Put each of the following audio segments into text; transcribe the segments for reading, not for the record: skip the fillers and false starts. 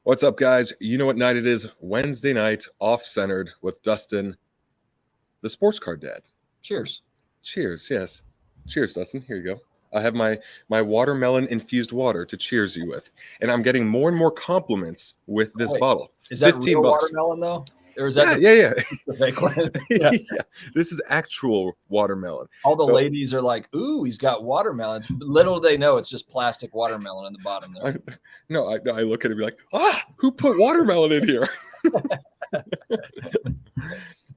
What's up, guys? You know what night it is? Wednesday night, off-centered with Dustin, the sports card dad. Cheers. Cheers, yes. Cheers, Dustin. Here you go. I have my watermelon-infused water to cheers you with. And I'm getting more and more compliments with this bottle. Is that 15 real bucks. watermelon, though? Or is that Yeah. the fake one? Yeah. This is actual watermelon. All the ladies are like, ooh, he's got watermelons. Little do they know it's just plastic watermelon on the bottom there. I look at it and be like, who put watermelon in here?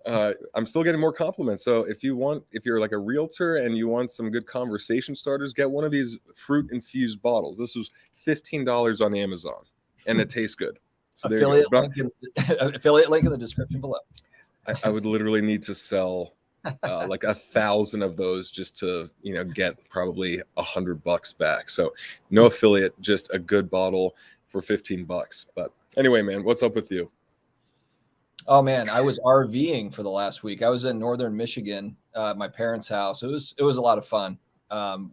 I'm still getting more compliments. So if you're like a realtor and you want some good conversation starters, get one of these fruit infused bottles. This was $15 on Amazon and it tastes good. So affiliate link in the description below. I would literally need to sell like 1,000 of those just to get probably $100 back. So no affiliate, just a good bottle for $15. But anyway, man, what's up with you? Oh man, I was RVing for the last week. I was in northern Michigan, my parents' house. It was a lot of fun.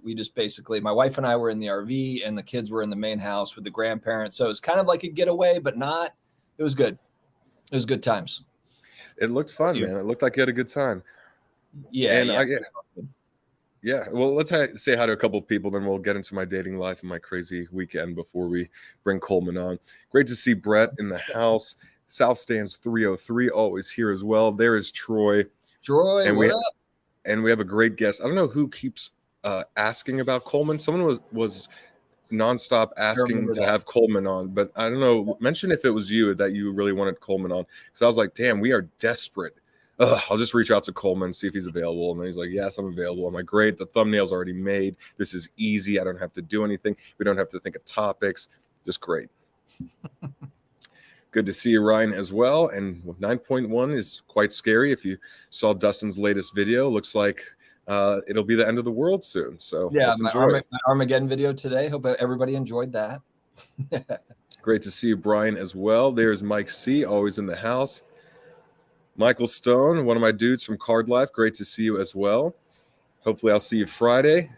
We just basically, my wife and I were in the RV and the kids were in the main house with the grandparents. So it's kind of like a getaway, but not. It was good. It was good times. It looked fun, man. It looked like you had a good time. Yeah. Well, let's say hi to a couple of people, then we'll get into my dating life and my crazy weekend before we bring Coleman on. Great to see Brett in the house. South Stands 303 always here as well. There is Troy. And what up? And we have a great guest. I don't know who keeps asking about Coleman. Someone was nonstop asking to have Coleman on, but I don't know. Mention if it was you that you really wanted Coleman on, because I was like, damn, we are desperate. I'll just reach out to Coleman, see if he's available. And he's like, yes, I'm available. I'm like, great. The thumbnail's already made. This is easy. I don't have to do anything. We don't have to think of topics. Just great. Good to see you, Ryan, as well. And 9.1 is quite scary. If you saw Dustin's latest video, looks like it'll be the end of the world soon. So yeah, my Armageddon video today. Hope everybody enjoyed that. Great to see you, Brian, as well. There's Mike C, always in the house. Michael Stone, one of my dudes from Card Life. Great to see you as well. Hopefully I'll see you Friday.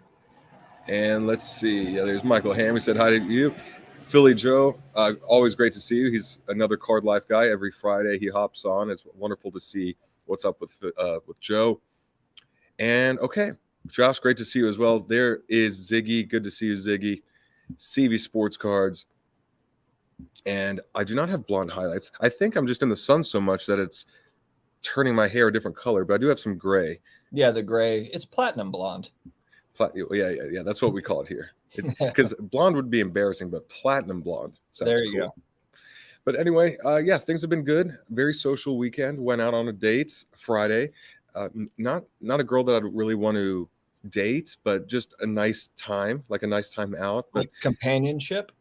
And let's see. Yeah, there's Michael Ham. He said hi to you. Philly Joe, always great to see you. He's another Card Life guy. Every Friday he hops on. It's wonderful to see what's up with Joe. And okay, Josh, great to see you as well. There is Ziggy. Good to see you, Ziggy. CV Sports Cards. And I do not have blonde highlights. I think I'm just in the sun so much that it's turning my hair a different color, but I do have some gray. Yeah, the gray. It's platinum blonde. Yeah. That's what we call it here. Because blonde would be embarrassing, but platinum blonde sounds there you cool. Go. But anyway, things have been good. Very social weekend. Went out on a date Friday. Not a girl that I'd really want to date, but just a nice time, like a nice time out. But like companionship.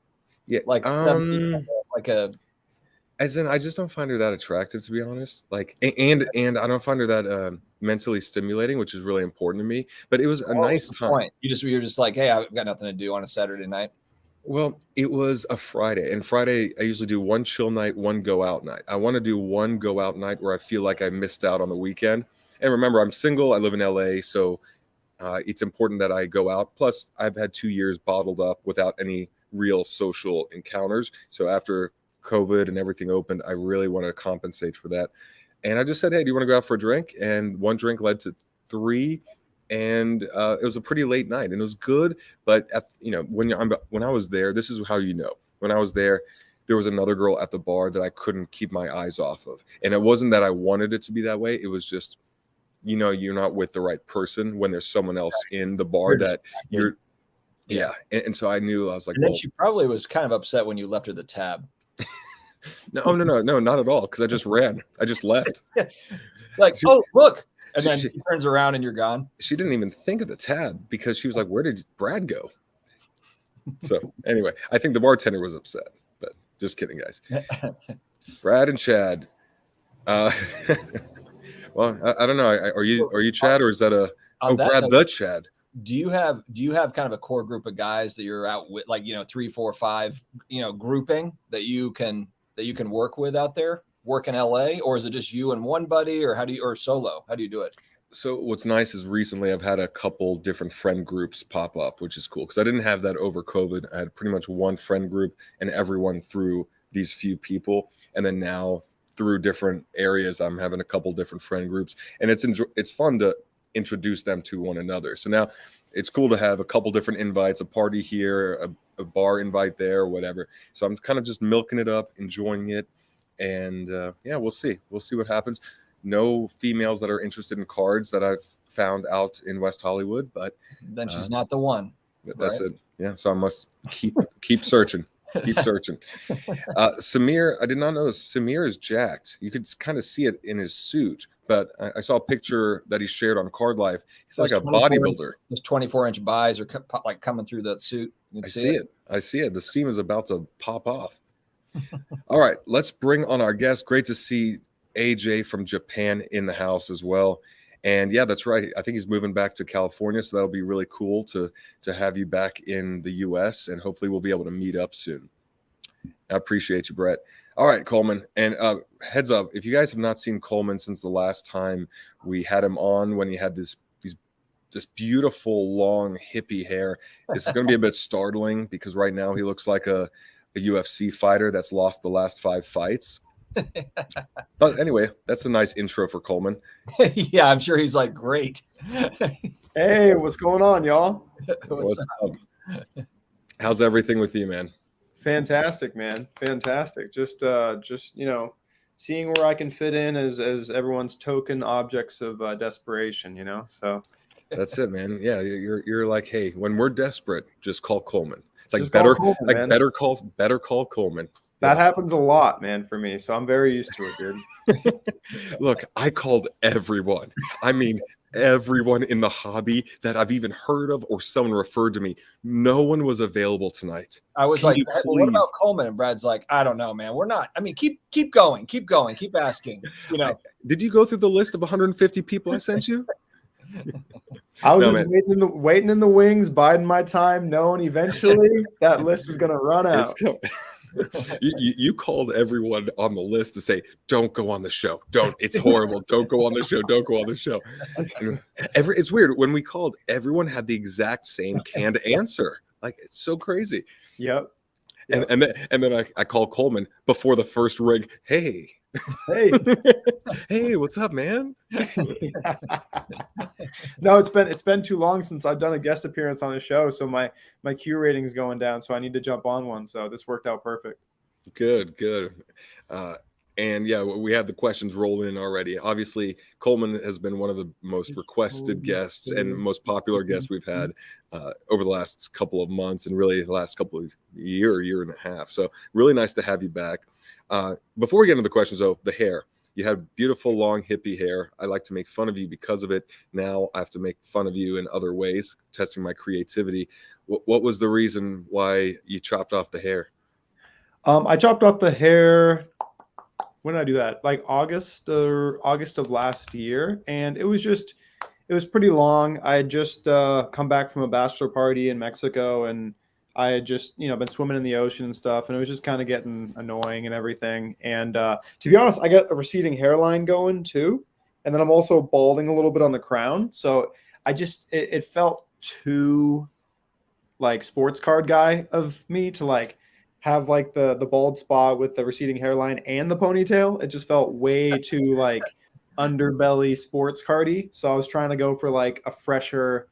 Yeah, like a. As in, I just don't find her that attractive, to be honest. Like, and I don't find her that mentally stimulating, which is really important to me. But it was a nice time. Point. You're just like, hey, I've got nothing to do on a Saturday night. Well, it was a Friday, and Friday I usually do one chill night, one go out night. I want to do one go out night where I feel like I missed out on the weekend. And remember, I'm single. I live in LA, so it's important that I go out. Plus, I've had 2 years bottled up without any real social encounters. So after COVID and everything opened, I really want to compensate for that. And I just said, hey, do you want to go out for a drink? And one drink led to 3, and it was a pretty late night, and it was good. But when I was there, this is how when I was there was another girl at the bar that I couldn't keep my eyes off of. And it wasn't that I wanted it to be that way. It was just, you're not with the right person when there's someone else in the bar that you're. Yeah. And so I knew, I was like, and then she probably was kind of upset when you left her the tab. No, not at all. Because I just ran. I just left. Oh, look. And then she turns around and you're gone. She didn't even think of the tab because she was like, where did Brad go? So anyway, I think the bartender was upset, but just kidding, guys. Brad and Chad. Well, I don't know. Are you Chad, or is that Brad the Chad? Do you have kind of a core group of guys that you're out with, like 3, 4, 5, grouping that you can work with out there, work in LA, or is it just you and one buddy, or solo? How do you do it? So what's nice is recently I've had a couple different friend groups pop up, which is cool because I didn't have that over COVID. I had pretty much one friend group and everyone through these few people, and then now through different areas, I'm having a couple different friend groups, and it's fun to introduce them to one another. So now it's cool to have a couple different invites, a party here, a bar invite there, or whatever. So I'm kind of just milking it up, enjoying it, and yeah, we'll see what happens. No females that are interested in cards that I've found out in West Hollywood, but then she's not the one. That's right? It. Yeah. So I must keep searching. Keep searching. Samir, I did not know this. Samir is jacked. You could kind of see it in his suit, but I saw a picture that he shared on Card Life. He's like a bodybuilder. Those 24-inch buys are like coming through that suit. I see it. I see it. The seam is about to pop off. All right, let's bring on our guest. Great to see AJ from Japan in the house as well. And yeah, that's right. I think he's moving back to California, so that'll be really cool to have you back in the US, and hopefully we'll be able to meet up soon. I appreciate you, Brett. All right, Coleman. And heads up, if you guys have not seen Coleman since the last time we had him on, when he had this beautiful long hippie hair, this is going to be a bit startling because right now he looks like a UFC fighter that's lost the last 5 fights. But anyway, that's a nice intro for Coleman. Yeah, I'm sure he's like, great. Hey, what's going on, y'all? What's up? How's everything with you, man? Fantastic, man. Fantastic. Just seeing where I can fit in as everyone's token objects of desperation, So that's it, man. Yeah, you're like, hey, when we're desperate, just call Coleman. It's like just better call Coleman. That happens a lot, man, for me. So I'm very used to it, dude. Look, I called everyone. I mean, everyone in the hobby that I've even heard of or someone referred to me. No one was available tonight. I was like, well, what about Coleman? And Brad's like, I don't know, man. We're not. I mean, keep going, keep asking. Did you go through the list of 150 people I sent you? I was just waiting in the wings, biding my time, knowing eventually that list is gonna run out. You called everyone on the list to say, don't go on the show. It's horrible. Don't go on the show. Don't go on the show. It's weird. When we called, everyone had the exact same canned answer. Like, it's so crazy. Yep. And then I called Coleman before the first rig. Hey, what's up, man? No, it's been too long since I've done a guest appearance on a show, so my Q rating is going down, so I need to jump on one. So this worked out perfect. Good. And yeah, we have the questions rolling in already. Obviously, Coleman has been one of the most requested guests and most popular guests we've had over the last couple of months, and really the last couple of year and a half. So really nice to have you back. Before we get into the questions, though, the hair. You had beautiful, long, hippie hair. I like to make fun of you because of it. Now I have to make fun of you in other ways, testing my creativity. What was the reason why you chopped off the hair? I chopped off the hair. When did I do that? Like August of last year. And it was pretty long. I had just come back from a bachelor party in Mexico, and I had just, been swimming in the ocean and stuff, and it was just kind of getting annoying and everything. And to be honest, I got a receding hairline going too. And then I'm also balding a little bit on the crown. So it felt too like sports card guy of me to like have like the bald spot with the receding hairline and the ponytail. It just felt way too like underbelly sports cardy. So I was trying to go for like a fresher,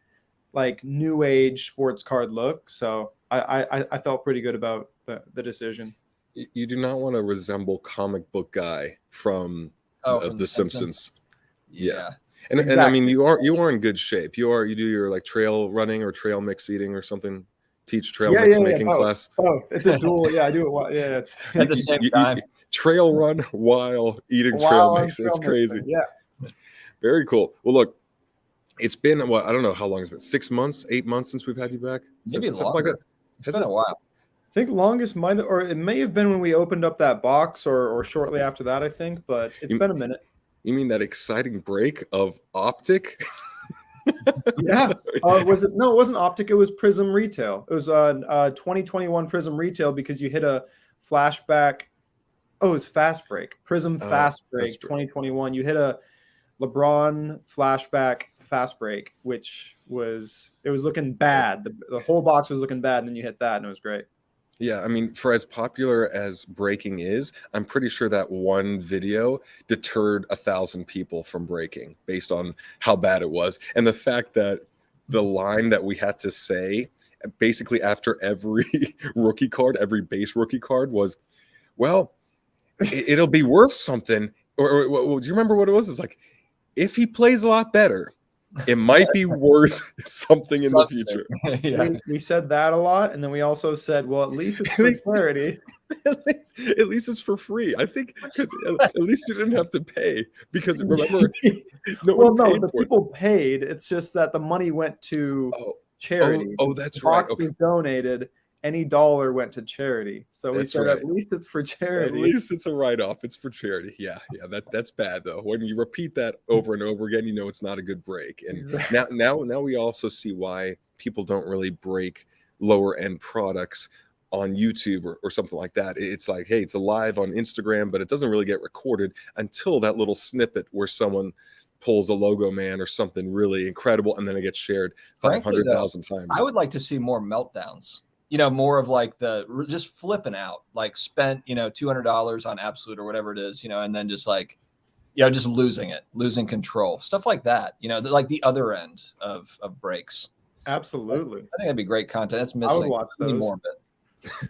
like new age sports card look. So I felt pretty good about the decision. You do not want to resemble comic book guy from The Simpsons. Yeah. And exactly. And I mean, you are in good shape. You do your like trail running or trail mix eating or something. Teach trail mix making class. Oh, it's a duel. Yeah, I do it. Yeah, it's at the same time. Trail run while eating trail mix. It's crazy. Yeah. Very cool. Well, look, it's been I don't know how long it's been. 6 months, 8 months since we've had you back. Maybe something like that. It's been a while. I think longest it may have been when we opened up that box or shortly after that, I think, but it's been a minute. You mean that exciting break of Optic? Yeah. Was it? No, it wasn't Optic. It was Prism Retail. It was 2021 Prism Retail because you hit a flashback. Oh, it was Fast Break. Prism Fast Break 2021. You hit a LeBron flashback Fast Break, which was looking bad. The whole box was looking bad, and then you hit that, and it was great. Yeah, I mean, for as popular as breaking is, I'm pretty sure that one video deterred 1,000 people from breaking based on how bad it was. And the fact that the line that we had to say basically after every rookie card, every base rookie card was, well, it'll be worth something. Or do you remember what it was? It's like, if he plays a lot better, it might be worth something in the future. Yeah. We said that a lot, and then we also said, well, at least it's At for least- charity. At least it's for free. I think because at least you didn't have to pay because remember, no Well, one no, paid the for it. people paid. It's just that the money went to Oh, charity. that's The right. box Okay, was donated. Any dollar went to charity. So we that's said right. at least it's for At charity. least it's a write-off. It's for charity. Yeah. That's bad though. When you repeat that over and over again, you know it's not a good break. And now we also see why people don't really break lower end products on YouTube or something like that. It's like, hey, it's alive on Instagram, but it doesn't really get recorded until that little snippet where someone pulls a logo man or something really incredible, and then it gets shared Frankly, 500,000 times. I would like to see more meltdowns. More of like just flipping out, like spent, $200 on Absolute or whatever it is, and then just like, just losing control, stuff like that, like the other end of breaks. Absolutely. I think that'd be great content. That's missing. I would watch We need those. more of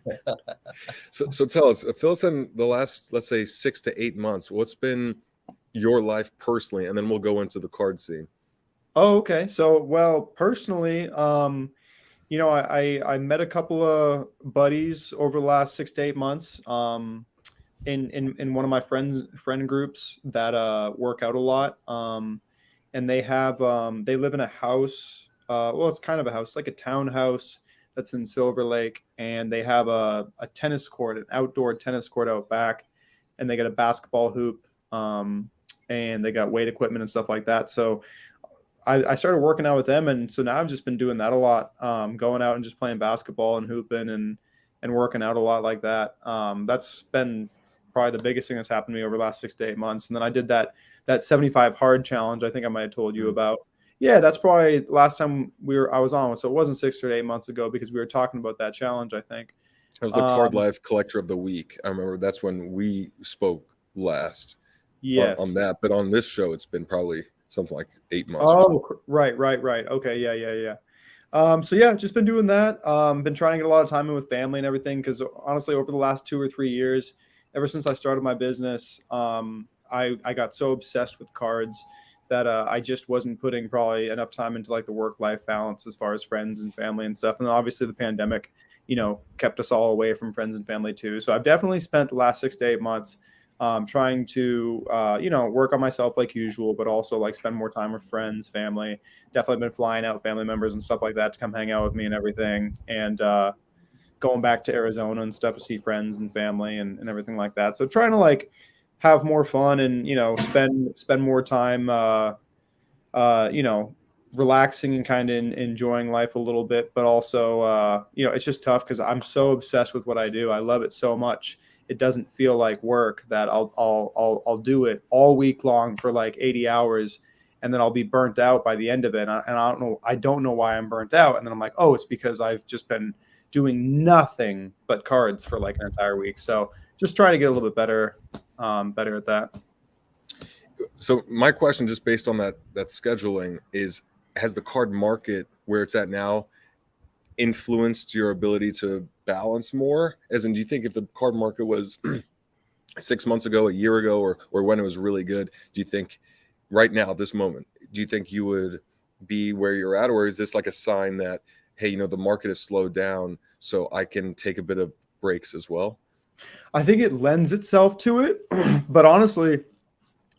it. So tell us, fill us in the last, let's say, 6 to 8 months. What's been your life personally, and then we'll go into the card scene. Oh, okay. So, well, personally, I met a couple of buddies over the last 6 to 8 months. In one of my friend groups that work out a lot. And they live in a house. Well, it's kind of a house, like a townhouse that's in Silver Lake, and they have a tennis court, an outdoor tennis court out back, and they got a basketball hoop, and they got weight equipment and stuff like that. So I started working out with them, and so now I've just been doing that a lot, going out and just playing basketball and hooping and working out a lot like that. That's been probably the biggest thing that's happened to me over the last 6 to 8 months. And then I did that 75 hard challenge. I think I might have told you about. Yeah, that's probably the last time I was on. So it wasn't 6 or 8 months ago because we were talking about that challenge, I think. It was the Card Life Collector of the Week. I remember that's when we spoke last on that. But on this show, it's been probably something like 8 months. Oh, right. Okay, yeah. So yeah, just been doing that. Been trying to get a lot of time in with family and everything because honestly, over the last 2 or 3 years, ever since I started my business, I got so obsessed with cards that I just wasn't putting probably enough time into like the work-life balance as far as friends and family and stuff. And then obviously the pandemic, kept us all away from friends and family too. So I've definitely spent the last 6 to 8 months trying to, work on myself like usual, but also like spend more time with friends, family. Definitely been flying out family members and stuff like that to come hang out with me and everything. And going back to Arizona and stuff to see friends and family and everything like that. So trying to like have more fun and, spend more time, relaxing and kind of enjoying life a little bit, but also, it's just tough because I'm so obsessed with what I do. I love it so much. It doesn't feel like work that I'll do it all week long for like 80 hours. And then I'll be burnt out by the end of it. And I don't know why I'm burnt out. And then I'm like, oh, it's because I've just been doing nothing but cards for like an entire week. So just trying to get a little bit better at that. So my question, just based on that scheduling, is has the card market where it's at now influenced your ability to balance more? As in, do you think if the card market was 6 months ago, a year ago, or when it was really good, do you think right now, at this moment, do you think you would be where you're at? Or is this like a sign that, hey, the market has slowed down, so I can take a bit of breaks as well? I think it lends itself to it. But honestly,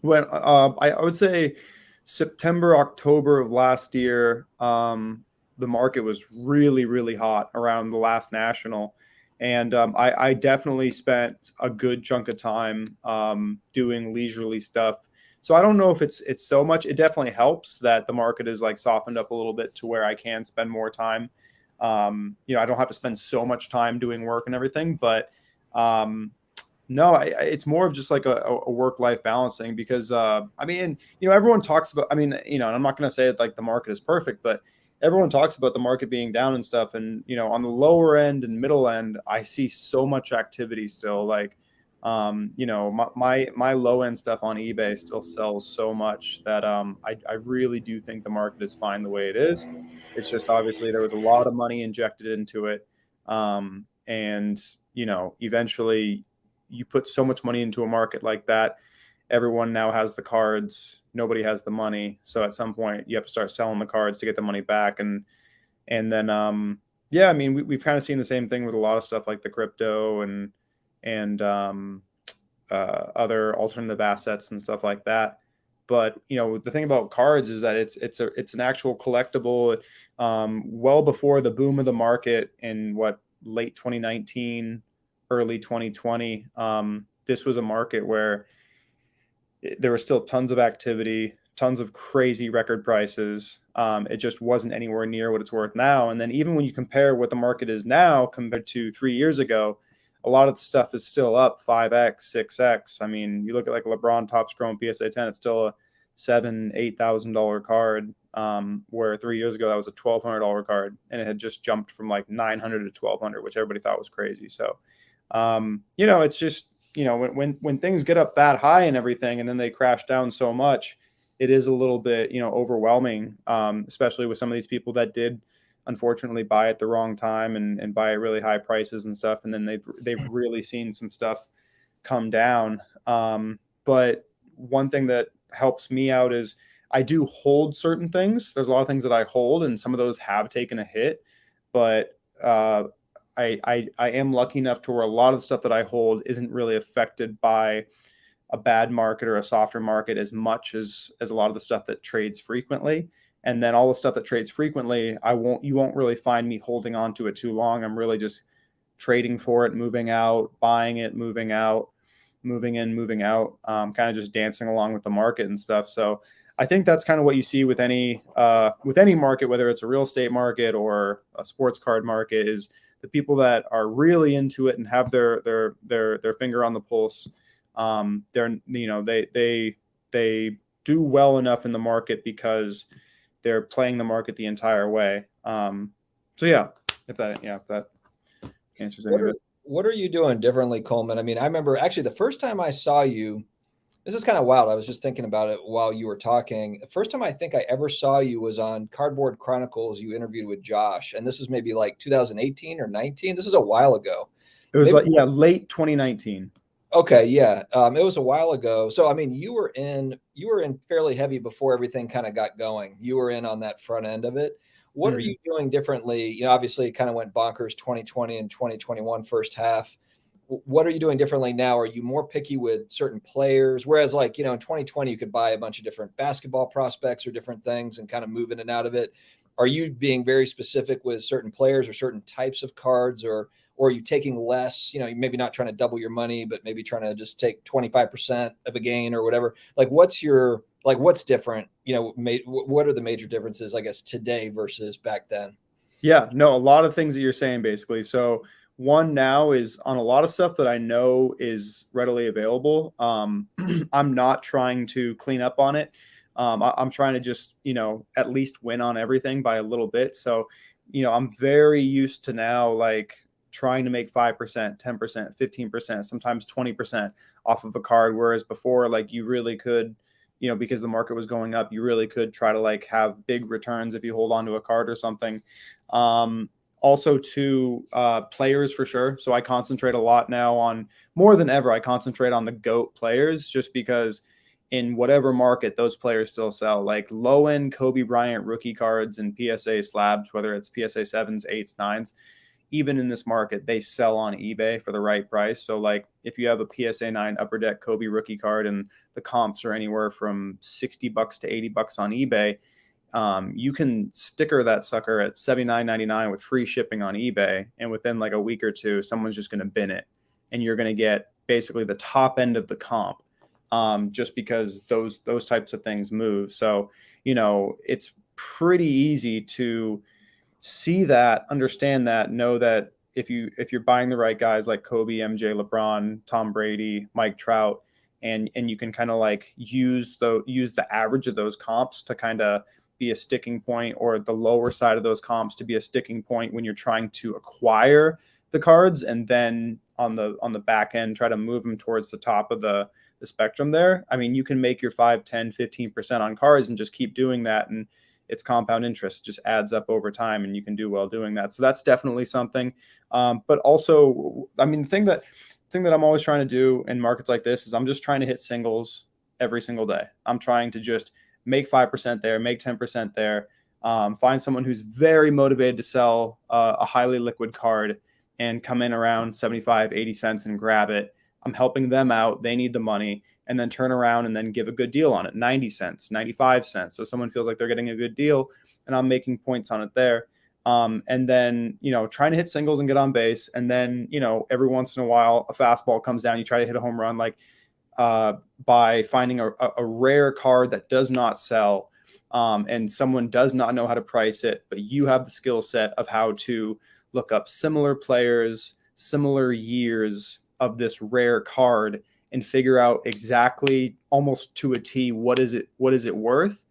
when I would say September, October of last year, the market was really, really hot around the last national. And I definitely spent a good chunk of time doing leisurely stuff. So I don't know if it's so much. It definitely helps that the market is like softened up a little bit to where I can spend more time. I don't have to spend so much time doing work and everything. But no, it's more of just like a work-life balancing because, everyone talks about, and I'm not going to say it like the market is perfect, but everyone talks about the market being down and stuff. And, you know, on the lower end and middle end, I see so much activity still. Like, you know, my low end stuff on eBay still sells so much that I really do think the market is fine the way it is. It's just obviously there was a lot of money injected into it. And, you know, eventually you put so much money into a market like that, everyone now has the cards, nobody has the money. So at some point you have to start selling the cards to get the money back. And then, yeah, I mean, we've kind of seen the same thing with a lot of stuff like the crypto and other alternative assets and stuff like that. But, you know, the thing about cards is that it's an actual collectible. Well before the boom of the market in late 2019, early 2020, this was a market where there was still tons of activity, tons of crazy record prices. It just wasn't anywhere near what it's worth now. And then even when you compare what the market is now compared to 3 years ago, a lot of the stuff is still up 5x, 6x. I mean, you look at like LeBron Topps Chrome PSA 10, it's still a $7,000-$8,000 card, where 3 years ago that was a $1,200 card, and it had just jumped from like 900 to 1,200, which everybody thought was crazy. So, you know, it's just, you know, when things get up that high and everything, and then they crash down so much, it is a little bit, you know, overwhelming, especially with some of these people that did unfortunately buy at the wrong time and buy at really high prices and stuff. And then they've really seen some stuff come down. But one thing that helps me out is I do hold certain things. There's a lot of things that I hold, and some of those have taken a hit, but I am lucky enough to where a lot of the stuff that I hold isn't really affected by a bad market or a softer market as much as a lot of the stuff that trades frequently. And then all the stuff that trades frequently, you won't really find me holding on to it too long. I'm really just trading for it, moving out, buying it, moving out, moving in, moving out, kind of just dancing along with the market and stuff. So I think that's kind of what you see with any market, whether it's a real estate market or a sports card market, is the people that are really into it and have their finger on the pulse. They're, you know, they do well enough in the market because they're playing the market the entire way. So yeah, if that answers any of it. What are you doing differently, Coleman? I mean, I remember actually the first time I saw you, this is kind of wild. I was just thinking about it while you were talking. The first time I think I ever saw you was on Cardboard Chronicles. You interviewed with Josh, and this was maybe like 2018 or 19. This was a while ago. It was maybe, late 2019. Okay, yeah, it was a while ago. So I mean, you were in fairly heavy before everything kind of got going. You were in on that front end of it. What are you doing differently? You know, obviously, it kind of went bonkers 2020 and 2021 first half. What are you doing differently now? Are you more picky with certain players? Whereas, like, you know, in 2020, you could buy a bunch of different basketball prospects or different things and kind of move in and out of it. Are you being very specific with certain players or certain types of cards, or are you taking less, you know, maybe not trying to double your money, but maybe trying to just take 25% of a gain or whatever? Like, what's different? You know, what are the major differences, I guess, today versus back then? Yeah, no, a lot of things that you're saying basically. So one now is on a lot of stuff that I know is readily available. I'm not trying to clean up on it. I'm trying to just, you know, at least win on everything by a little bit. So, you know, I'm very used to now, like, trying to make 5%, 10%, 15%, sometimes 20% off of a card. Whereas before, like, you really could, you know, because the market was going up, you really could try to like have big returns if you hold on to a card or something. Also to players for sure. So I concentrate a lot now on, more than ever, I concentrate on the GOAT players, just because in whatever market, those players still sell. Like low-end Kobe Bryant rookie cards and PSA slabs, whether it's PSA 7s, 8s, 9s, even in this market, they sell on eBay for the right price. So like if you have a PSA 9 Upper Deck Kobe rookie card and the comps are anywhere from $60 to $80 on eBay, you can sticker that sucker at $79.99 with free shipping on eBay. And within like a week or two, someone's just going to bin it. And you're going to get basically the top end of the comp, just because those types of things move. So, you know, it's pretty easy to see that, understand that, know that if you're buying the right guys like Kobe, MJ, LeBron, Tom Brady, Mike Trout, and you can kind of like use the average of those comps to kind of be a sticking point, or the lower side of those comps to be a sticking point when you're trying to acquire the cards, and then on the back end try to move them towards the top of the spectrum there. I mean, you can make your 5, 10, 15% on cards and just keep doing that, and it's compound interest. It just adds up over time, and you can do well doing that. So that's definitely something. But also, I mean, the thing that I'm always trying to do in markets like this is I'm just trying to hit singles every single day. I'm trying to just make 5% there, make 10% there, find someone who's very motivated to sell a highly liquid card and come in around 75, 80 cents and grab it. I'm helping them out. They need the money, and then turn around and then give a good deal on it. 90 cents, 95 cents. So someone feels like they're getting a good deal, and I'm making points on it there. And then, trying to hit singles and get on base. And then, every once in a while, a fastball comes down, you try to hit a home run, like by finding a rare card that does not sell, and someone does not know how to price it, but you have the skill set of how to look up similar players, similar years of this rare card, and figure out exactly, almost to a T, what is it worth.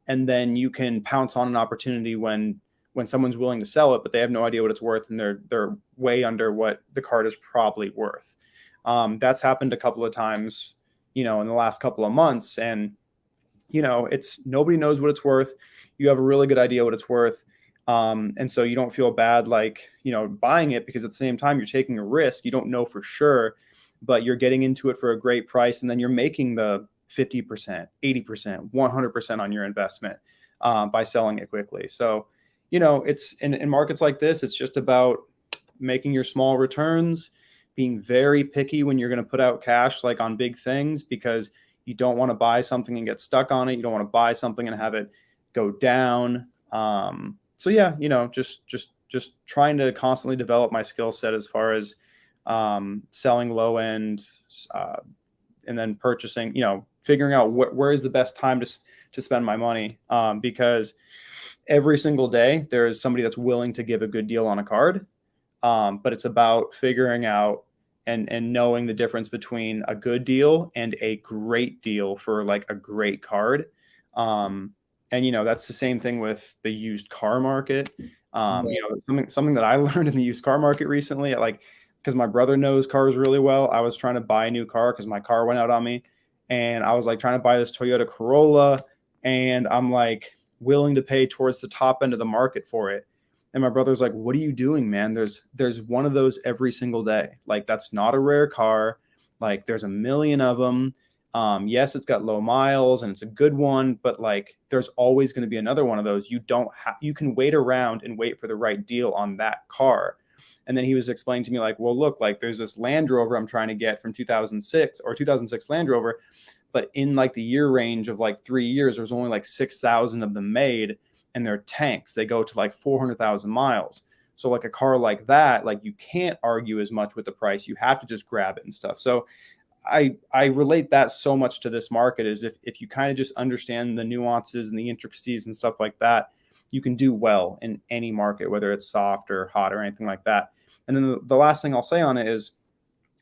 And then you can pounce on an opportunity when someone's willing to sell it, but they have no idea what it's worth, and they're way under what the card is probably worth. That's happened a couple of times, in the last couple of months. And, it's nobody knows what it's worth. You have a really good idea what it's worth. And so you don't feel bad, like, buying it, because at the same time you're taking a risk. You don't know for sure, but you're getting into it for a great price. And then you're making the 50%, 80%, 100% on your investment, by selling it quickly. So, it's in markets like this, it's just about making your small returns, being very picky when you're going to put out cash, like on big things, because you don't want to buy something and get stuck on it. You don't want to buy something and have it go down. So yeah, just trying to constantly develop my skill set as far as selling low end, and then purchasing, figuring out where is the best time to spend my money, because every single day there is somebody that's willing to give a good deal on a card. But it's about figuring out and knowing the difference between a good deal and a great deal for like a great card. And, that's the same thing with the used car market. Something that I learned in the used car market recently, because my brother knows cars really well. I was trying to buy a new car because my car went out on me, and I was like trying to buy this Toyota Corolla, and I'm like willing to pay towards the top end of the market for it. And my brother's like, "What are you doing, man? There's one of those every single day. Like, that's not a rare car. Like, there's a million of them. Yes, it's got low miles and it's a good one, but like, there's always going to be another one of those. You can wait around and wait for the right deal on that car." And then he was explaining to me, like, well, look, like, there's this Land Rover I'm trying to get from 2006 Land Rover, but in like the year range of like 3 years, there's only like 6,000 of them made, and they're tanks. They go to like 400,000 miles. So like a car like that, like, you can't argue as much with the price. You have to just grab it and stuff. So I relate that so much to this market, is if you kind of just understand the nuances and the intricacies and stuff like that, you can do well in any market, whether it's soft or hot or anything like that. And then the last thing I'll say on it is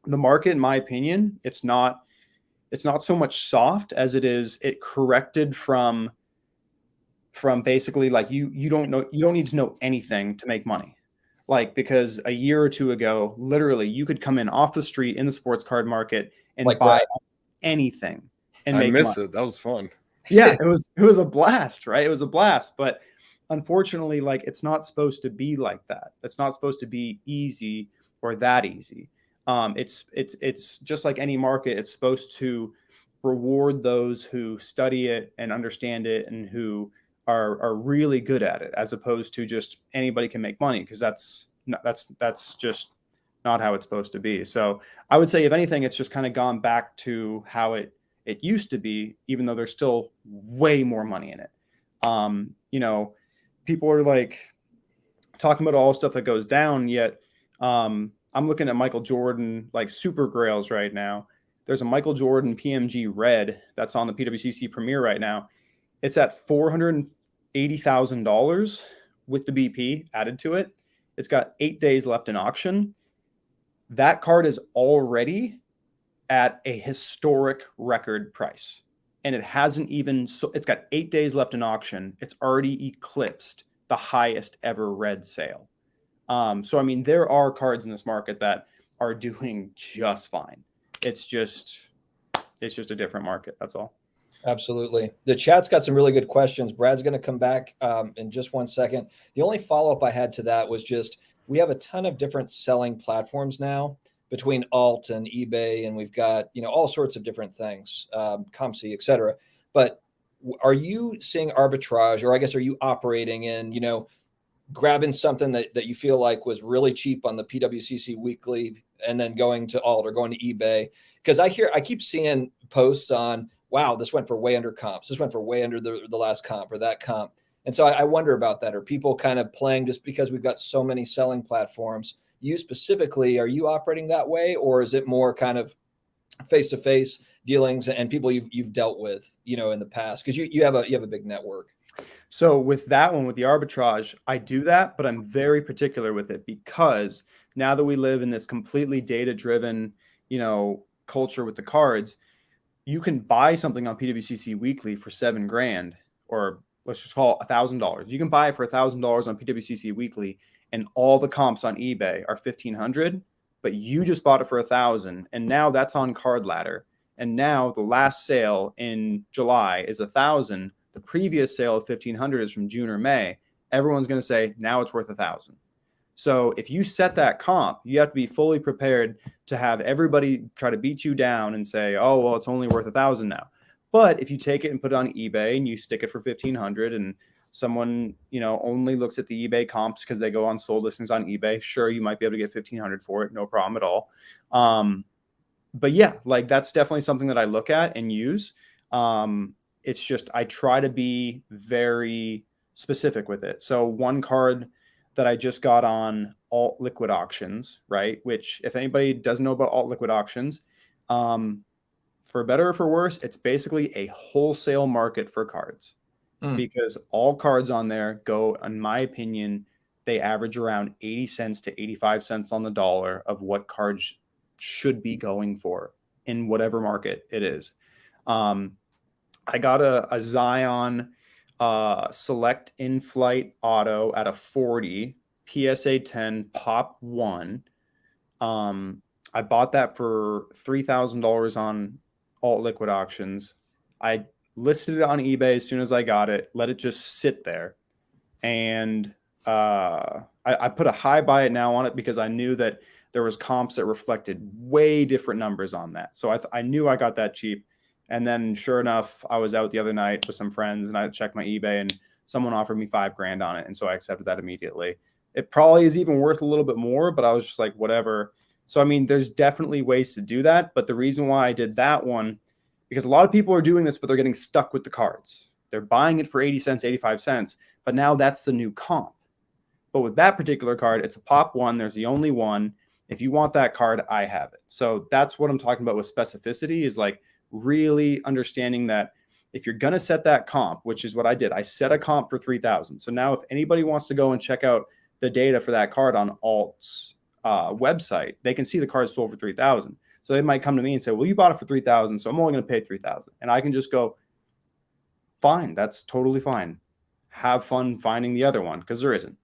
the market, in my opinion, it's not so much soft as it corrected from basically, like, you don't need to know anything to make money. Like, because a year or two ago, literally, you could come in off the street in the sports card market and like buy anything and make money. I miss it. That was fun. Yeah, it was a blast, right? It was a blast. But unfortunately, like, it's not supposed to be like that. It's not supposed to be easy or that easy. It's just like any market. It's supposed to reward those who study it and understand it, and who are really good at it, as opposed to just anybody can make money, because that's just not how it's supposed to be. So I would say, if anything, it's just kind of gone back to how it used to be, even though there's still way more money in it. People are like talking about all the stuff that goes down, yet I'm looking at Michael Jordan, like, super grails right now. There's a Michael Jordan PMG Red that's on the PWCC Premier right now. It's at $480,000 with the BP added to it. It's got 8 days left in auction. That card is already at a historic record price. and it hasn't even, so it's got 8 days left in auction. It's already eclipsed the highest ever red sale. So, I mean, there are cards in this market that are doing just fine. It's just a different market. That's all. Absolutely. The chat's got some really good questions. Brad's going to come back in just one second. The only follow-up I had to that was just, we have a ton of different selling platforms now between alt and eBay, and we've got, all sorts of different things, ComC, et cetera. But are you seeing arbitrage, or I guess, are you operating in, grabbing something that you feel like was really cheap on the PWCC weekly and then going to alt or going to eBay? Because I keep seeing posts on, wow, this went for way under comps. This went for way under the last comp or that comp. And so I wonder about that. Are people kind of playing just because we've got so many selling platforms? You specifically, are you operating that way, or is it more kind of face-to-face dealings and people you've dealt with, in the past? Because you have a big network. So with that one, with the arbitrage, I do that, but I'm very particular with it, because now that we live in this completely data-driven, culture with the cards, you can buy something on PWCC Weekly for $7,000, or let's just call it $1,000. You can buy it for $1,000 on PWCC Weekly, and all the comps on eBay are 1,500, but you just bought it for 1,000, and now that's on Card Ladder. And now the last sale in July is 1,000. The previous sale of 1,500 is from June or May. Everyone's going to say now it's worth 1,000. So if you set that comp, you have to be fully prepared to have everybody try to beat you down and say, oh, well, it's only worth 1,000 now. But if you take it and put it on eBay and you stick it for 1,500, and someone, only looks at the eBay comps because they go on sold listings on eBay, sure, you might be able to get 1,500 for it. No problem at all. But yeah, like, that's definitely something that I look at and use. It's just, I try to be very specific with it. So one card that I just got on alt liquid auctions, right? Which, if anybody doesn't know about alt liquid auctions, for better or for worse, it's basically a wholesale market for cards, because all cards on there go, in my opinion, they average around 80 cents to 85 cents on the dollar of what cards should be going for in whatever market it is. I got a Zion Select In-Flight Auto at a 40, PSA 10, Pop 1. I bought that for $3,000 on alt liquid auctions. I listed it on eBay as soon as I got it, let it just sit there. And I put a high buy it now on it because I knew that there was comps that reflected way different numbers on that. So I knew I got that cheap. And then sure enough, I was out the other night with some friends and I checked my eBay and someone offered me $5,000 on it. And so I accepted that immediately. It probably is even worth a little bit more, but I was just like, whatever. So, I mean, there's definitely ways to do that. But the reason why I did that one, because a lot of people are doing this, but they're getting stuck with the cards. They're buying it for 80 cents, 85 cents, but now that's the new comp. But with that particular card, it's a Pop 1. There's the only one. If you want that card, I have it. So that's what I'm talking about with specificity, is like really understanding that if you're going to set that comp, which is what I did, I set a comp for 3,000. So now if anybody wants to go and check out the data for that card on Alt's website, they can see the card sold for 3,000. So they might come to me and say, well, you bought it for 3,000, so I'm only going to pay 3,000. And I can just go, fine, that's totally fine. Have fun finding the other one, because there isn't.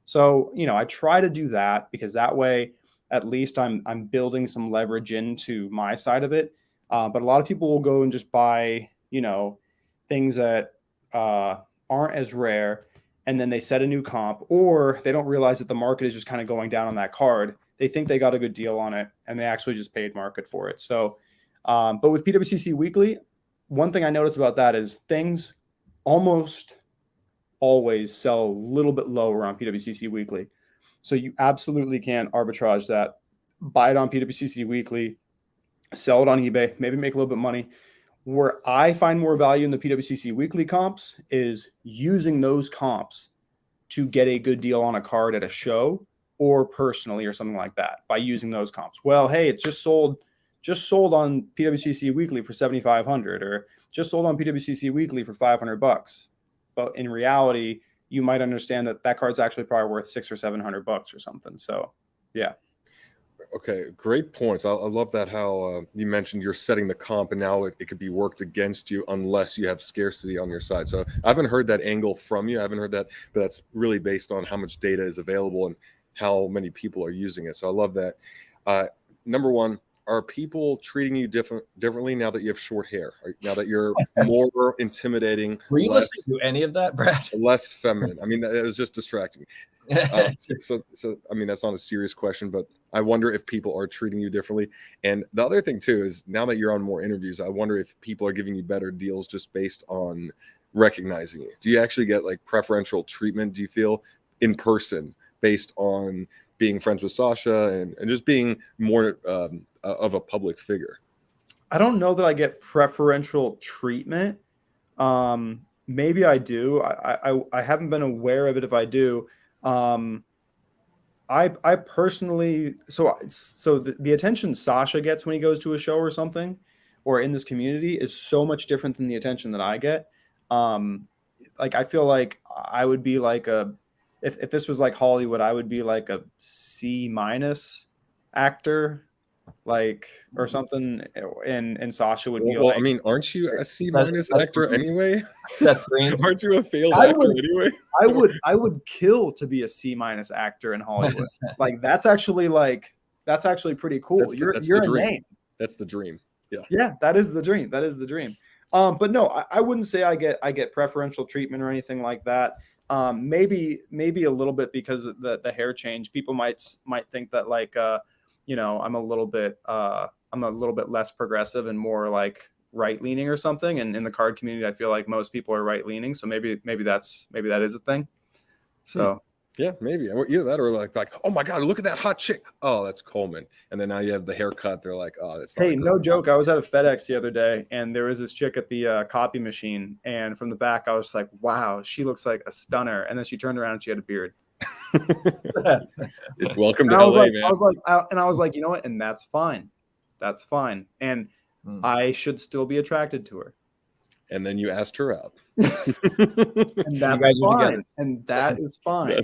So, I try to do that because that way, at least I'm building some leverage into my side of it. But a lot of people will go and just buy, things that aren't as rare, and then they set a new comp, or they don't realize that the market is just kind of going down on that card. They think they got a good deal on it, and they actually just paid market for it. So, but with PWCC Weekly, one thing I noticed about that is things almost always sell a little bit lower on PWCC Weekly. So you absolutely can arbitrage that, buy it on PWCC Weekly, sell it on eBay, maybe make a little bit of money. Where I find more value in the PWCC Weekly comps is using those comps to get a good deal on a card at a show or personally or something like that by using those comps. Well, hey, it's just sold on PWCC Weekly for 7,500, or just sold on PWCC Weekly for $500. But in reality, you might understand that card's actually probably worth $600 or $700 or something. So, yeah. Okay, great points. I love that how you mentioned you're setting the comp, and now it could be worked against you unless you have scarcity on your side. So I haven't heard that angle from you. I haven't heard that, but that's really based on how much data is available and how many people are using it. So I love that. Uh, Number one, are people treating you differently now that you have short hair? Now that you're more intimidating, Were you less listening to any of that, Brad? less feminine? I mean, it was just distracting me. So I mean, that's not a serious question, but I wonder if people are treating you differently. And the other thing too is now that you're on more interviews, I wonder if people are giving you better deals just based on recognizing you. Do you actually get like preferential treatment, do you feel, in person based on being friends with Sasha and just being more of a public figure? I don't know that I get preferential treatment. Maybe I do. I haven't been aware of it if I do. I personally, so the attention Sasha gets when he goes to a show or something, or in this community, is so much different than the attention that I get. Like I feel like I would be like if this was like Hollywood, I would be like a C- actor, like or something, and Sasha would be Well, like, I mean, aren't you a C- That's actor anyway? That's green. Aren't you a failed I actor would- anyway? I would kill to be a C- actor in Hollywood. Like that's actually pretty cool. You're the a dream. name. That's the dream. Yeah, that is the dream. That is the dream. But no, I wouldn't say I get preferential treatment or anything like that. Maybe a little bit because of the hair change. People might think that like I'm a little bit less progressive and more like right leaning or something. And in the card community, I feel like most people are right leaning. So maybe that is a thing. So Yeah, maybe either that or like, oh my god, look at that hot chick. Oh, that's Coleman. And then now you have the haircut. They're like, oh, that's not hey, a no girl. joke. I was at a FedEx the other day, and there was this chick at the copy machine, and from the back, I was just like, wow, she looks like a stunner. And then she turned around and she had a beard. Welcome to And I was LA, like, man. I was like, you know what? And that's fine. That's fine. And I should still be attracted to her. And then you asked her out. And that's guys are fine. together. And that is fine.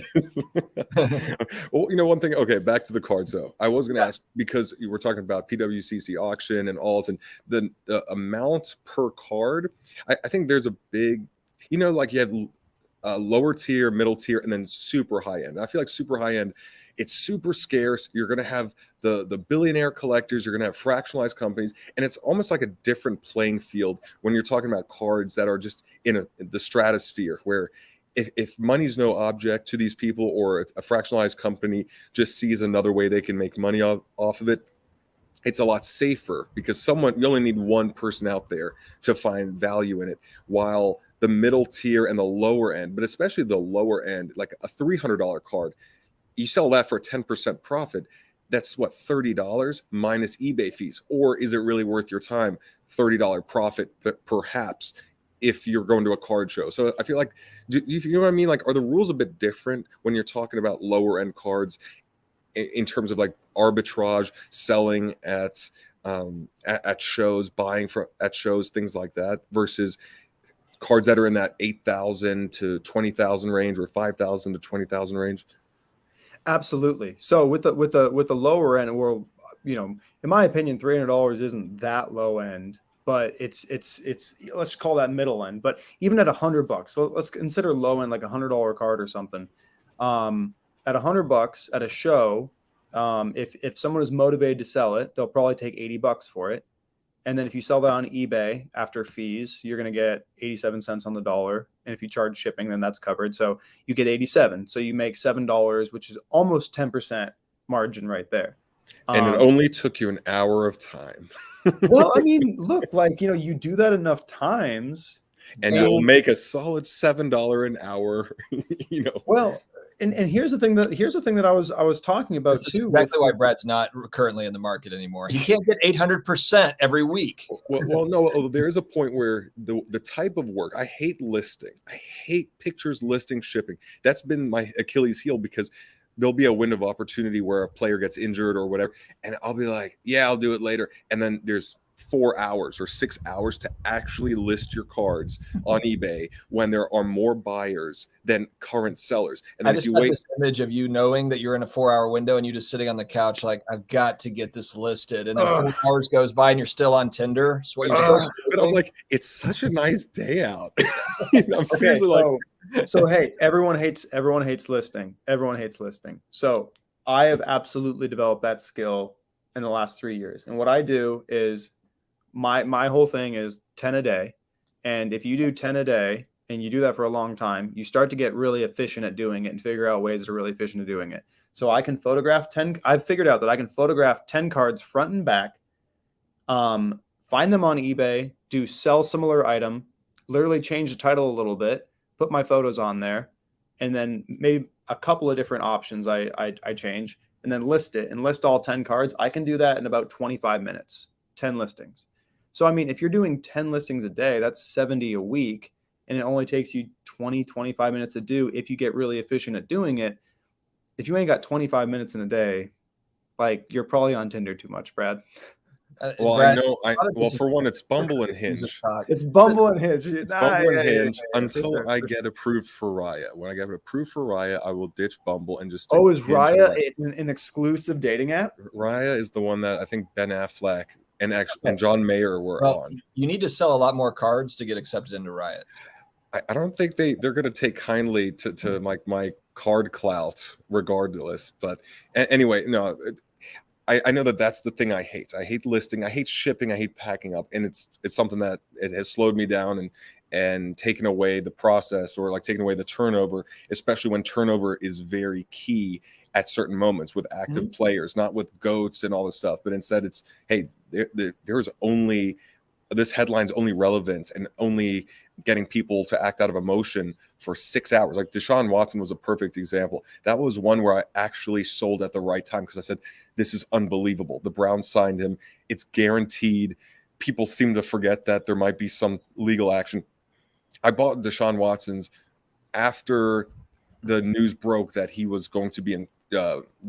Well, one thing. Okay, back to the cards though. I was going to ask because you were talking about PWCC auction and alt and the amount per card. I think there's a big, like you have lower tier, middle tier, and then super high end. I feel like super high end, it's super scarce. You're going to have the billionaire collectors. You're going to have fractionalized companies, and it's almost like a different playing field when you're talking about cards that are just in the stratosphere, where if money's no object to these people, or a fractionalized company just sees another way they can make money off of it, it's a lot safer because you only need one person out there to find value in it, while the middle tier and the lower end, but especially the lower end, like a $300 card, you sell that for a 10% profit. That's what, $30 minus eBay fees. Or is it really worth your time? $30 profit, but perhaps, if you're going to a card show. So I feel like, do you know what I mean? Like, are the rules a bit different when you're talking about lower end cards in terms of like arbitrage, selling at shows, buying at shows, things like that, versus cards that are in that 8,000 to 20,000 range, or 5,000 to 20,000 range? Absolutely. So with the lower end, well, in my opinion, $300 isn't that low end, but it's let's call that middle end. But even at $100, so let's consider low end like $100 card or something. At $100 at a show, if someone is motivated to sell it, they'll probably take $80 for it. And then if you sell that on eBay after fees, you're going to get 87 cents on the dollar. And if you charge shipping, then that's covered. So you get 87. So you make $7, which is almost 10% margin right there. And it only took you an hour of time. Well, I mean, look, like, you do that enough times, and you'll make a solid $7 an hour. Well, and here's the thing that I was talking about This is too. exactly why Brad's not currently in the market anymore. He can't get 800% every week. Well, no, there is a point where the type of work, I hate listing. I hate pictures, listing, shipping. That's been my Achilles heel, because there'll be a window of opportunity where a player gets injured or whatever, and I'll be like, yeah, I'll do it later. And then there's 4 hours or 6 hours to actually list your cards on eBay when there are more buyers than current sellers. And then I just got this image of you knowing that you're in a 4-hour window and you just sitting on the couch like, I've got to get this listed. And then 4 hours goes by and you're still on Tinder. So what you're still but I'm like, it's such a nice day out. I'm Okay, seriously so hey, everyone hates listing. Everyone hates listing. So I have absolutely developed that skill in the last 3 years. And what I do is my whole thing is 10 a day. And if you do 10 a day and you do that for a long time, you start to get really efficient at doing it and figure out ways that are really efficient at doing it. So I can photograph 10. I've figured out that I can photograph 10 cards front and back, find them on eBay, do sell similar item, literally change the title a little bit, put my photos on there, and then maybe a couple of different options I change, and then list it and list all 10 cards. I can do that in about 25 minutes, 10 listings. So, I mean, if you're doing 10 listings a day, that's 70 a week, and it only takes you 20, 25 minutes to do if you get really efficient at doing it. If you ain't got 25 minutes in a day, like, you're probably on Tinder too much, Brad. Well, Brad, well, for one, it's Bumble and Hinge. It's Bumble and Hinge. It's Bumble and Hinge until I get approved for Raya. When I get approved for Raya, I will ditch Bumble and just. Is Raya an exclusive dating app? Raya is the one that I think Ben Affleck and John Mayer were on. You need to sell a lot more cards to get accepted into Riot. I don't think they're going to take kindly to my card clout, regardless. But anyway, no. I know that's the thing I hate. I hate listing. I hate shipping. I hate packing up, and it's something that it has slowed me down and taken away the process, or like taken away the turnover, especially when turnover is very key at certain moments with active players, not with goats and all this stuff. But instead, it's hey, there's only this headline's only relevant and only getting people to act out of emotion for 6 hours. Like Deshaun Watson was a perfect example. That was one where I actually sold at the right time because I said, this is unbelievable. The Browns signed him. It's guaranteed. People seem to forget that there might be some legal action. I bought Deshaun Watson's after the news broke that he was going to be in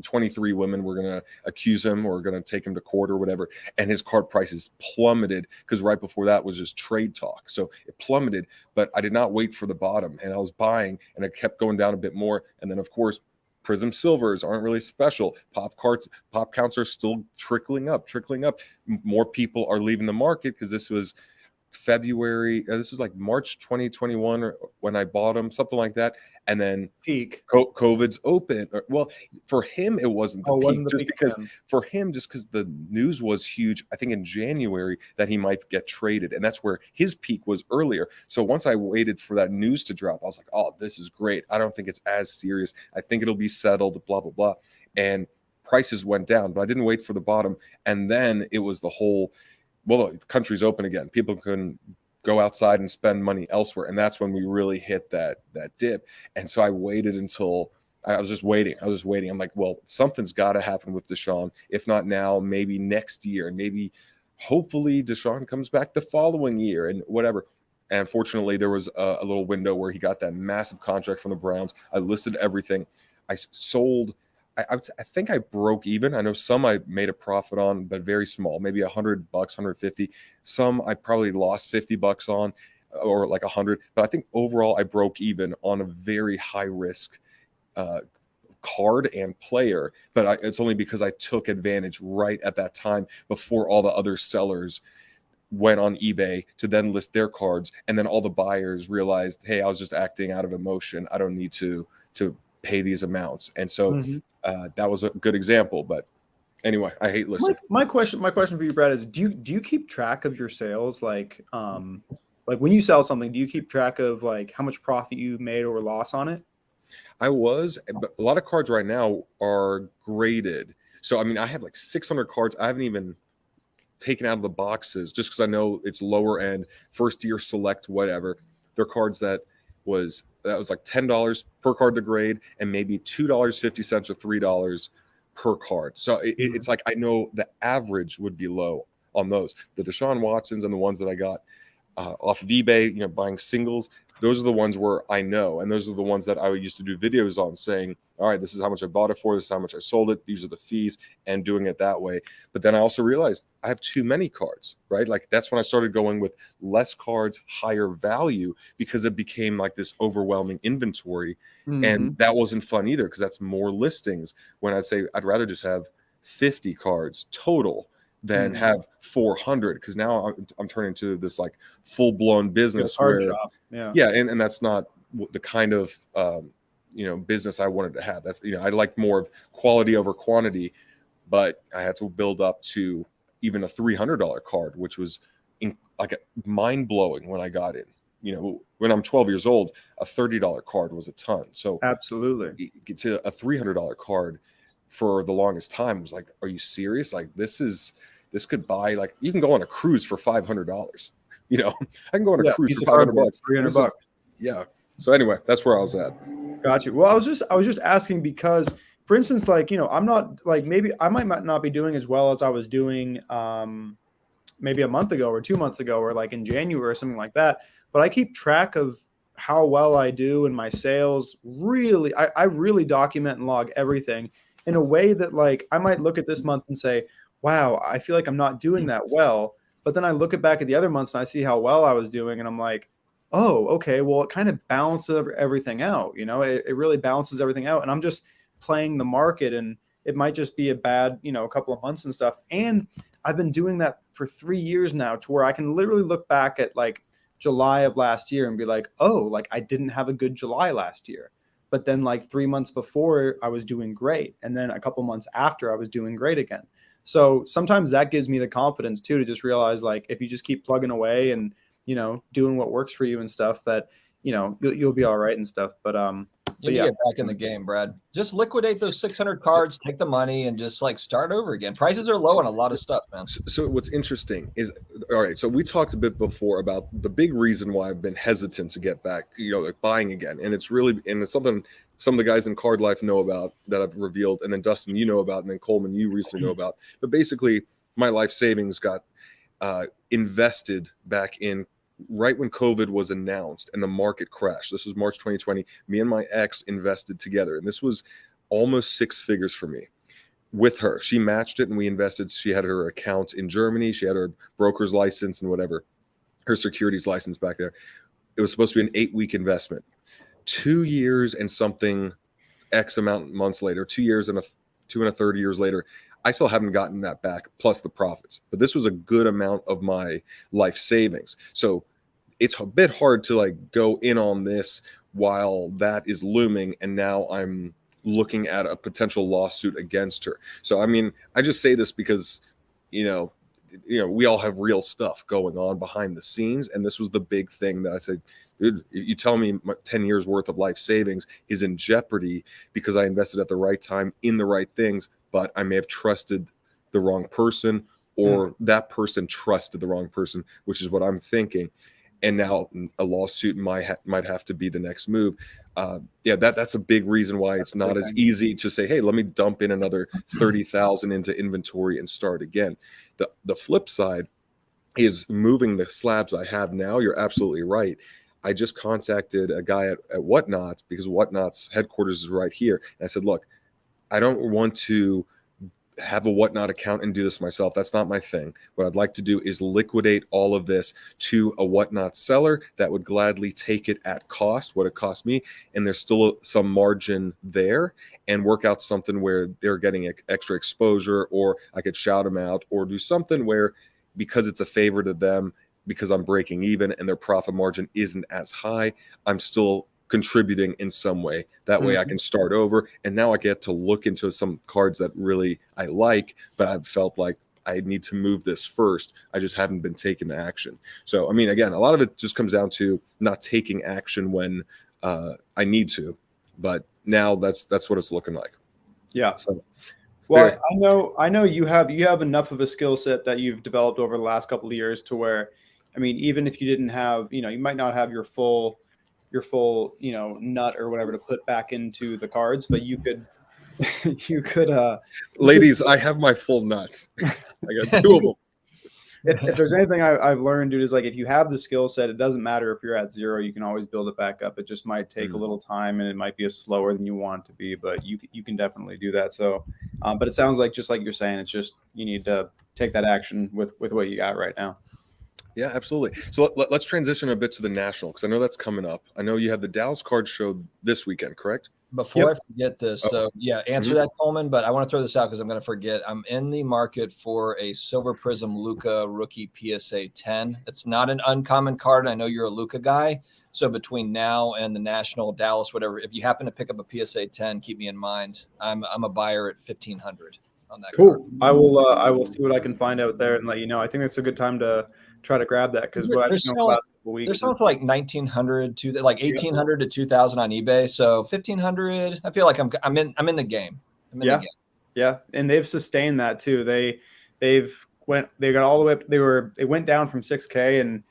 23 women were going to accuse him or going to take him to court or whatever, and his card prices plummeted because right before that was just trade talk, so it plummeted. But I did not wait for the bottom, and I was buying, and it kept going down a bit more. And then of course Prism Silvers aren't really special. Pop counts are still trickling up. More people are leaving the market because this was February, this was like March 2021 when I bought them, something like that. And then peak COVID's open. Well, for him it wasn't the peak, just because for him, just because the news was huge, I think in January that he might get traded, and that's where his peak was earlier. So once I waited for that news to drop, I was like, oh, this is great. I don't think it's as serious. I think it'll be settled, blah blah blah. And prices went down, but I didn't wait for the bottom. And then it was the whole, well, the country's open again. People can go outside and spend money elsewhere. And that's when we really hit that dip. And so I waited until I was just waiting. I'm like, well, something's got to happen with Deshaun. If not now, maybe next year. And maybe hopefully Deshaun comes back the following year and whatever. And fortunately, there was a little window where he got that massive contract from the Browns. I listed everything. I sold. I think I broke even. I know some I made a profit on, but very small, maybe $100, 150. Some I probably lost $50 on, or like 100. But I think overall I broke even on a very high risk card and player. But it's only because I took advantage right at that time before all the other sellers went on eBay to then list their cards, and then all the buyers realized, hey, I was just acting out of emotion. I don't need to pay these amounts. And so that was a good example. But anyway, I hate listing. My question for you, Brad, is do you keep track of your sales? Like when you sell something, do you keep track of like how much profit you made or loss on it? But a lot of cards right now are graded. So I mean, I have like 600 cards. I haven't even taken out of the boxes just because I know it's lower end, first year select, whatever. They're cards that was like $10 per card to grade, and maybe $2.50 or $3 per card. So it's like I know the average would be low on those. The Deshaun Watsons and the ones that I got off of eBay, buying singles, those are the ones where I know, and those are the ones that I used to do videos on, saying, all right, this is how much I bought it for, this is how much I sold it, these are the fees, and doing it that way. But then I also realized I have too many cards, right? Like that's when I started going with less cards, higher value, because it became like this overwhelming inventory. And that wasn't fun either, because that's more listings, when I'd say I'd rather just have 50 cards total than have 400, because now I'm turning to this like full-blown business card where shop. and that's not the kind of business I wanted to have. That's, I like more of quality over quantity, but I had to build up to even a $300 card, which was mind-blowing when I got in. When I'm 12 years old, a $30 card was a ton. So absolutely, get to a $300 card for the longest time was like, are you serious? Like this could buy, like, you can go on a cruise for $500. I can go on a cruise for $500, $300. Yeah. So anyway, that's where I was at. Got you. Well, I was just asking because, for instance, like, I'm not like, maybe I might not be doing as well as I was doing maybe a month ago or 2 months ago, or like in January or something like that. But I keep track of how well I do in my sales. Really, I really document and log everything in a way that, like, I might look at this month and say, wow, I feel like I'm not doing that well. But then I look back at the other months and I see how well I was doing, and I'm like, oh, okay, well, it kind of balances everything out. It really balances everything out. And I'm just playing the market, and it might just be a bad, a couple of months and stuff. And I've been doing that for 3 years now, to where I can literally look back at like July of last year and be like, oh, like I didn't have a good July last year. But then like 3 months before I was doing great. And then a couple months after I was doing great again. So sometimes that gives me the confidence too, to just realize, like, if you just keep plugging away and, doing what works for you and stuff, that, you'll be all right and stuff. But you get back in the game, Brad. Just liquidate those 600 cards, take the money, and just like start over again. Prices are low on a lot of stuff, man. So what's interesting is, all right, so we talked a bit before about the big reason why I've been hesitant to get back, like buying again. And it's something some of the guys in Card Life know about, that I've revealed, and then Dustin, you know about, and then Coleman, you recently know about. But basically, my life savings got invested back in right when COVID was announced and the market crashed. This was March 2020. Me and my ex invested together, and this was almost 6 figures for me with her. She matched it, and we invested. She had her account in Germany. She had her broker's license and whatever, her securities license back there. It was supposed to be an 8-week investment. 2 years and something X amount months later, 2 years and 2 1/3 years later, I still haven't gotten that back, plus the profits. But this was a good amount of my life savings. So it's a bit hard to like go in on this while that is looming, and now I'm looking at a potential lawsuit against her. So I mean, I just say this because we all have real stuff going on behind the scenes, and this was the big thing that I said, dude, you tell me my 10 years worth of life savings is in jeopardy because I invested at the right time in the right things, but I may have trusted the wrong person, or that person trusted the wrong person, which is what I'm thinking. And now a lawsuit might have to be the next move. That's a big reason why it's not as easy to say, hey, let me dump in another 30,000 into inventory and start again. The flip side is moving the slabs I have now. You're absolutely right. I just contacted a guy at Whatnot, because Whatnot's headquarters is right here. And I said, look, I don't want to have a Whatnot account and do this myself. That's not my thing. What I'd like to do is liquidate all of this to a Whatnot seller that would gladly take it at cost, what it cost me, and there's still some margin there, and work out something where they're getting extra exposure, or I could shout them out, or do something where, because it's a favor to them, because I'm breaking even and their profit margin isn't as high, I'm still contributing in some way. That way I can start over, and now I get to look into some cards that really I like, but I've felt like I need to move this first. I just haven't been taking the action. So I mean, again, a lot of it just comes down to not taking action when I need to, but now that's what it's looking like. Yeah. So well, I know you have enough of a skill set that you've developed over the last couple of years to where, I mean, even if you didn't have, you might not have your full, nut or whatever to put back into the cards, but you could, ladies, I have my full nut. I got 2 of them. if there's anything I've learned, dude, is like if you have the skill set, it doesn't matter if you're at 0. You can always build it back up. It just might take a little time, and it might be slower than you want it to be, but you can definitely do that. So, but it sounds like, just like you're saying, it's just you need to take that action with what you got right now. Yeah, absolutely. So let's transition a bit to the National, because I know that's coming up. I know you have the Dallas Card Show this weekend, correct? Before I forget this, so answer that, Coleman, but I want to throw this out because I'm going to forget. I'm in the market for a Silver Prism Luka rookie PSA 10. It's not an uncommon card. I know you're a Luka guy. So between now and the National, Dallas, whatever, if you happen to pick up a PSA 10, keep me in mind. I'm a buyer at 1,500 on that card. I will see what I can find out there and let you know. I think it's a good time to try to grab that, because what I've seen the last couple weeks, they're selling for like 1,900 to like 1,800 to 2,000 on eBay. So 1,500. I feel like I'm in the game. I'm in the game. Yeah, and they've sustained that too. They got all the way up. They went down from 6K, and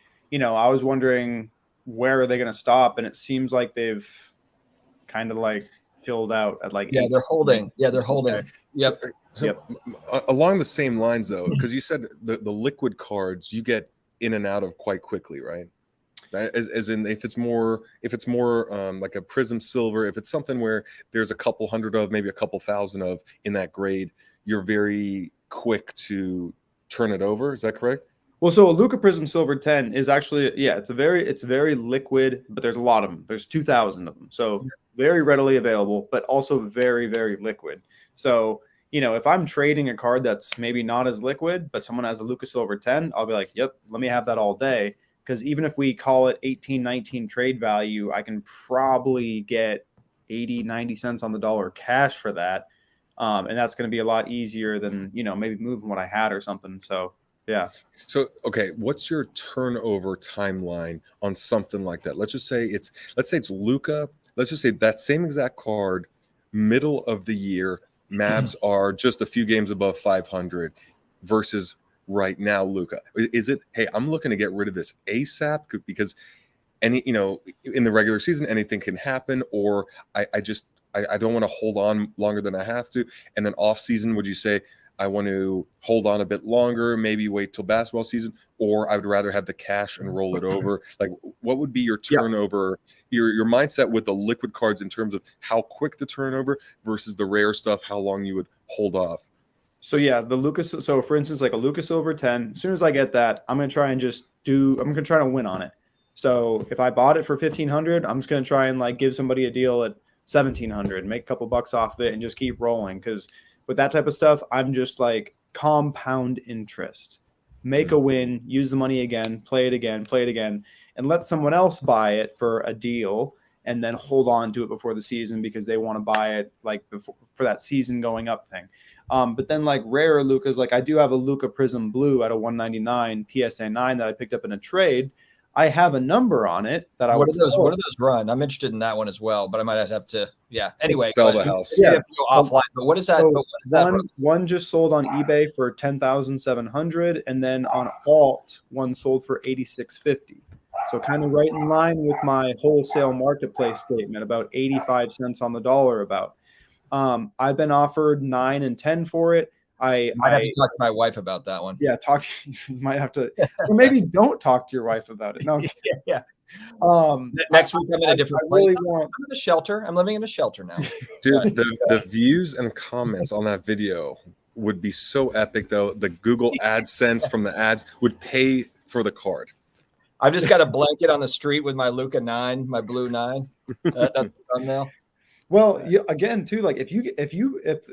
I was wondering where are they going to stop, and it seems like they've kind of like chilled out at like they're holding. Yeah, they're holding. Yep. So along the same lines, though, because you said the liquid cards you get in and out of quite quickly, right? As in, if it's more like a Prism Silver, if it's something where there's a couple hundred of, maybe a couple thousand of in that grade, you're very quick to turn it over. Is that correct? Well, so a Luka Prism Silver 10 is actually, it's very liquid, but there's a lot of them. There's 2,000 of them. So very readily available, but also very, very liquid. So, if I'm trading a card that's maybe not as liquid, but someone has a Luka Silver 10, I'll be like, yep, let me have that all day. Because even if we call it 18, 19 trade value, I can probably get 80, 90 cents on the dollar cash for that. And that's going to be a lot easier than, maybe moving what I had or something. So, yeah. So, okay, what's your turnover timeline on something like that? Let's say it's Luka. Let's just say that same exact card, middle of the year, Mavs are just a few games above 500 versus right now Luka. Is it, hey, I'm looking to get rid of this ASAP because in the regular season anything can happen, or I don't want to hold on longer than I have to, and then off season, would you say I want to hold on a bit longer, maybe wait till basketball season, or I would rather have the cash and roll it over? Like, what would be your turnover, your mindset with the liquid cards in terms of how quick the turnover versus the rare stuff, how long you would hold off? So the Lucas. So for instance, like a Luka Silver 10, as soon as I get that, I'm going to try to win on it. So if I bought it for 1,500, I'm just going to try and like give somebody a deal at 1,700, make a couple bucks off of it, and just keep rolling. Because with that type of stuff, I'm just like compound interest. Make a win, use the money again, play it again, and let someone else buy it for a deal, and then hold on to it before the season because they want to buy it like before, for that season going up thing. But then like rarer Lukas, like I do have a Luka Prism Blue at a 199 PSA 9 that I picked up in a trade. I have a number on it that What do those run? I'm interested in that one as well, but I might have to. Yeah. Anyway, sell the house. Yeah. Go offline. But what is that? So one just sold on eBay for 10,700, and then on Alt one sold for 8,650. So kind of right in line with my wholesale marketplace statement, about 85 cents on the dollar. About. I've been offered 9 and 10 for it. I might have to talk to my wife about that one. Yeah, you might have to, or maybe don't talk to your wife about it. No, yeah. Next week I'm in a different place. I'm in a shelter. I'm living in a shelter now. Dude, the views and comments on that video would be so epic, though. The Google AdSense from the ads would pay for the card. I've just got a blanket on the street with my Luka 9, my blue 9. That's the thumbnail. Well, again, too, like if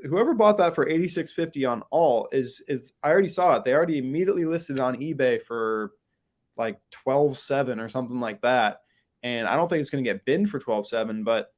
whoever bought that for 8,650 on Alt is I already saw it. They already immediately listed it on eBay for like 12.7 or something like that. And I don't think it's going to get binned for 12.7, but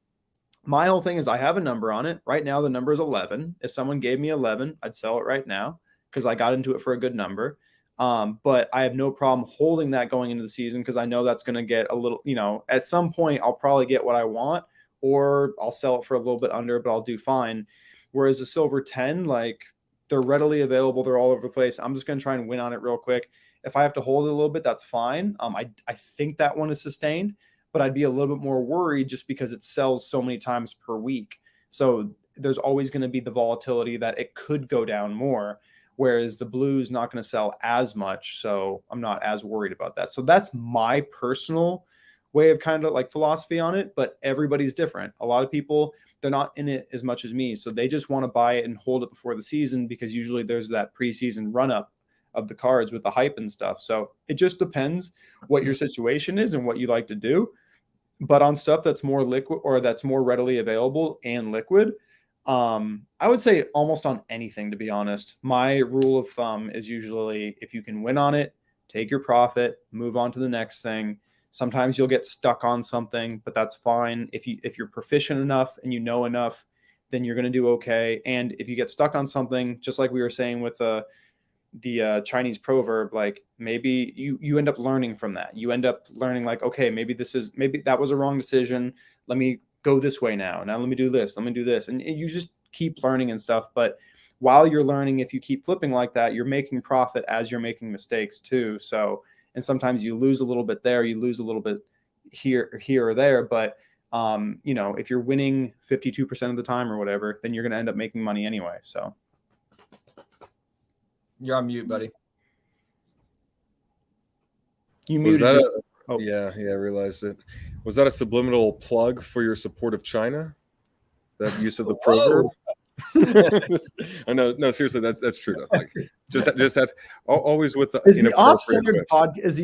my whole thing is I have a number on it. Right now, the number is 11. If someone gave me 11, I'd sell it right now because I got into it for a good number. But I have no problem holding that going into the season because I know that's going to get a little, at some point I'll probably get what I want, or I'll sell it for a little bit under, but I'll do fine. Whereas the Silver 10, like they're readily available. They're all over the place. I'm just going to try and win on it real quick. If I have to hold it a little bit, that's fine. I think that one is sustained, but I'd be a little bit more worried just because it sells so many times per week. So there's always going to be the volatility that it could go down more. whereas the blue is not going to sell as much. So I'm not as worried about that. So that's my personal way of kind of like philosophy on it, but everybody's different. A lot of people, they're not in it as much as me. So they just want to buy it and hold it before the season, because usually there's that preseason run up of the cards with the hype and stuff. So it just depends what your situation is and what you like to do. But on stuff that's more liquid or that's more readily available and liquid, I would say almost on anything, to be honest. My rule of thumb is usually if you can win on it, take your profit, move on to the next thing. Sometimes you'll get stuck on something, but that's fine. If you're proficient enough and you know enough, then you're going to do okay. And if you get stuck on something, just like we were saying with the Chinese proverb, like maybe you end up learning from that. You end up learning like, okay, maybe that was a wrong decision. Let me go this way now. Now let me do this. Let me do this. And you just keep learning and stuff. But while you're learning, if you keep flipping like that, you're making profit as you're making mistakes too. So, and sometimes you lose a little bit there, you lose a little bit here or there. But if you're winning 52% of the time or whatever, then you're going to end up making money anyway. So. You're on mute, buddy. You Was muted. that yeah, I realized it. Was that a subliminal plug for your support of China? That use of the proverb? I know, no, seriously, that's true though. Like, just have always with the is the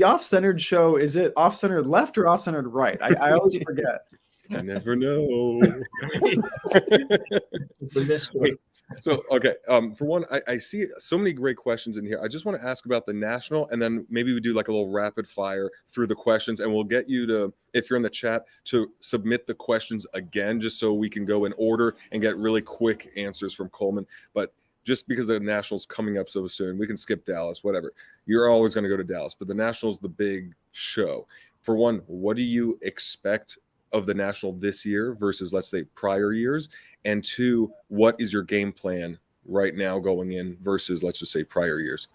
off-centered show? Is it off-centered left or off-centered right? I always forget. I never know. It's a mystery. So, okay. For one, I see so many great questions in here. I just want to ask about the national, and then maybe we do like a little rapid fire through the questions, and we'll get you to, if you're in the chat, to submit the questions again, just so we can go in order and get really quick answers from Coleman. But just because the national's coming up so soon, we can skip Dallas, whatever. You're always going to go to Dallas, but the national's the big show. For one, what do you expect of the national this year versus, let's say, prior years? And two, what is your game plan right now going in versus, let's just say, prior years?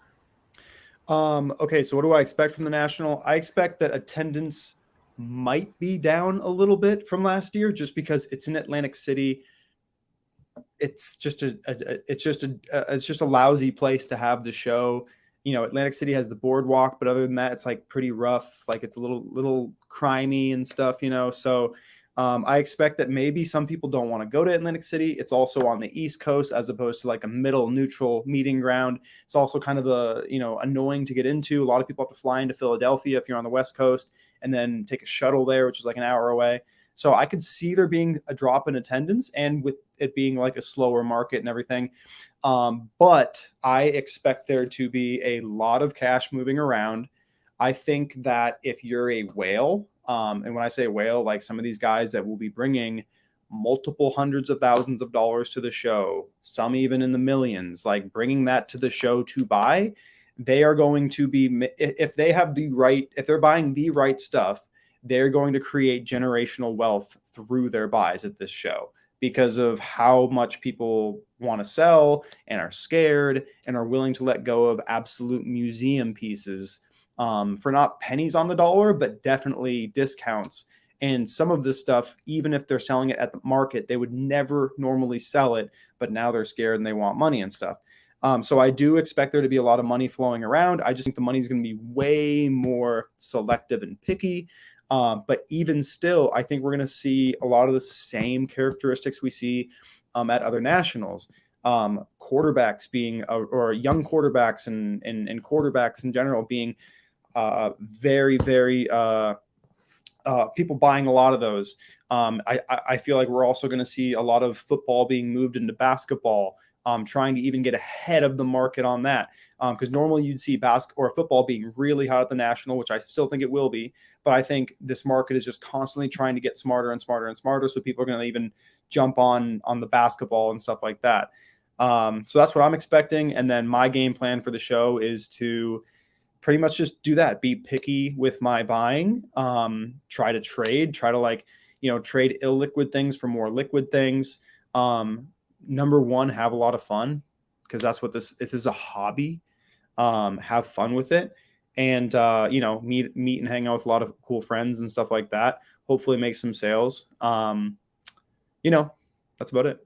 Okay, so what do I expect from the national? I expect that attendance might be down a little bit from last year, just because it's in Atlantic City. It's just a lousy place to have the show. Atlantic City has the boardwalk, but other than that, it's like pretty rough. Like it's a little crimey and stuff, So I expect that maybe some people don't want to go to Atlantic City. It's also on the East Coast as opposed to like a middle neutral meeting ground. It's also kind of annoying to get into. A lot of people have to fly into Philadelphia if you're on the West Coast and then take a shuttle there, which is like an hour away. So I could see there being a drop in attendance, and with it being like a slower market and everything. But I expect there to be a lot of cash moving around. I think that if you're a whale, and when I say whale, like some of these guys that will be bringing multiple hundreds of thousands of dollars to the show, some even in the millions, like bringing that to the show to buy, they are going to be, if they're buying the right stuff, they're going to create generational wealth through their buys at this show, because of how much people want to sell and are scared and are willing to let go of absolute museum pieces for not pennies on the dollar, but definitely discounts. And some of this stuff, even if they're selling it at the market, they would never normally sell it, but now they're scared and they want money and stuff. So I do expect there to be a lot of money flowing around. I just think the money is going to be way more selective and picky. But even still, I think we're going to see a lot of the same characteristics we see at other nationals. Quarterbacks being, or young quarterbacks and quarterbacks in general being very, very people buying a lot of those. I feel like we're also going to see a lot of football being moved into basketball, trying to even get ahead of the market on that. Because normally you'd see basketball or football being really hot at the national, which I still think it will be. But I think this market is just constantly trying to get smarter and smarter and smarter. So people are going to even jump on the basketball and stuff like that. So that's what I'm expecting. And then my game plan for the show is to pretty much just do that. Be picky with my buying. Try to trade illiquid things for more liquid things. Number one, have a lot of fun, because that's what this is, a hobby. Have fun with it, and meet and hang out with a lot of cool friends and stuff like that. Hopefully make some sales. That's about it.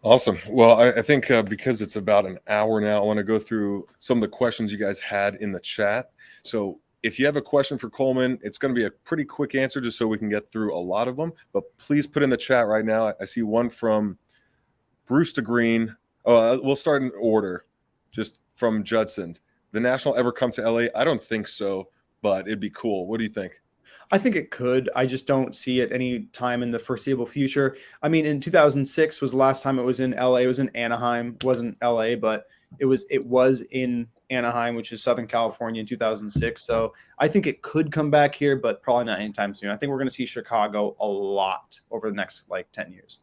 Awesome. Well, I think because it's about an hour now, I want to go through some of the questions you guys had in the chat. So if you have a question for Coleman, it's going to be a pretty quick answer just so we can get through a lot of them. But please put in the chat right now. I see one from Bruce to Green. We'll start in order, just from Judson. The National ever come to LA? I don't think so, but it'd be cool. What do you think? I think it could. I just don't see it any time in the foreseeable future. I mean, in 2006 was the last time it was in LA. It was in Anaheim. It wasn't LA, but it was in Anaheim, which is Southern California, in 2006. So I think it could come back here, but probably not anytime soon. I think we're going to see Chicago a lot over the next 10 years.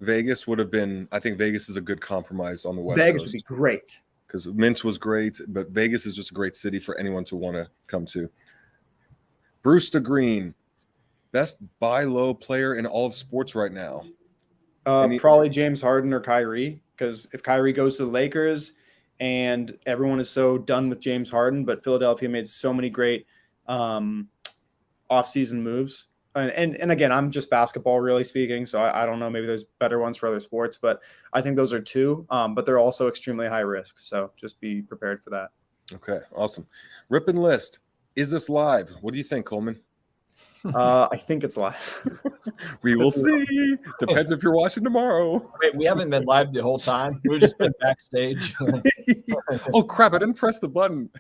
Vegas would have been. I think Vegas is a good compromise on the West Vegas Coast. would be great because Mint was great, but Vegas is just a great city for anyone to want to come to. Bruce to Green, best buy low player in all of sports right now. Probably James Harden or Kyrie, because if Kyrie goes to the Lakers and everyone is so done with James Harden, but Philadelphia made so many great offseason moves. And again, I'm just basketball really speaking, so I don't know. Maybe there's better ones for other sports, but I think those are two. But they're also extremely high risk, so just be prepared for that. Okay, awesome. Rip and list. Is this live? What do you think, Coleman? I think it's live. We will see. Depends if you're watching tomorrow. Wait, we haven't been live the whole time. We've just been backstage. Oh crap! I didn't press the button.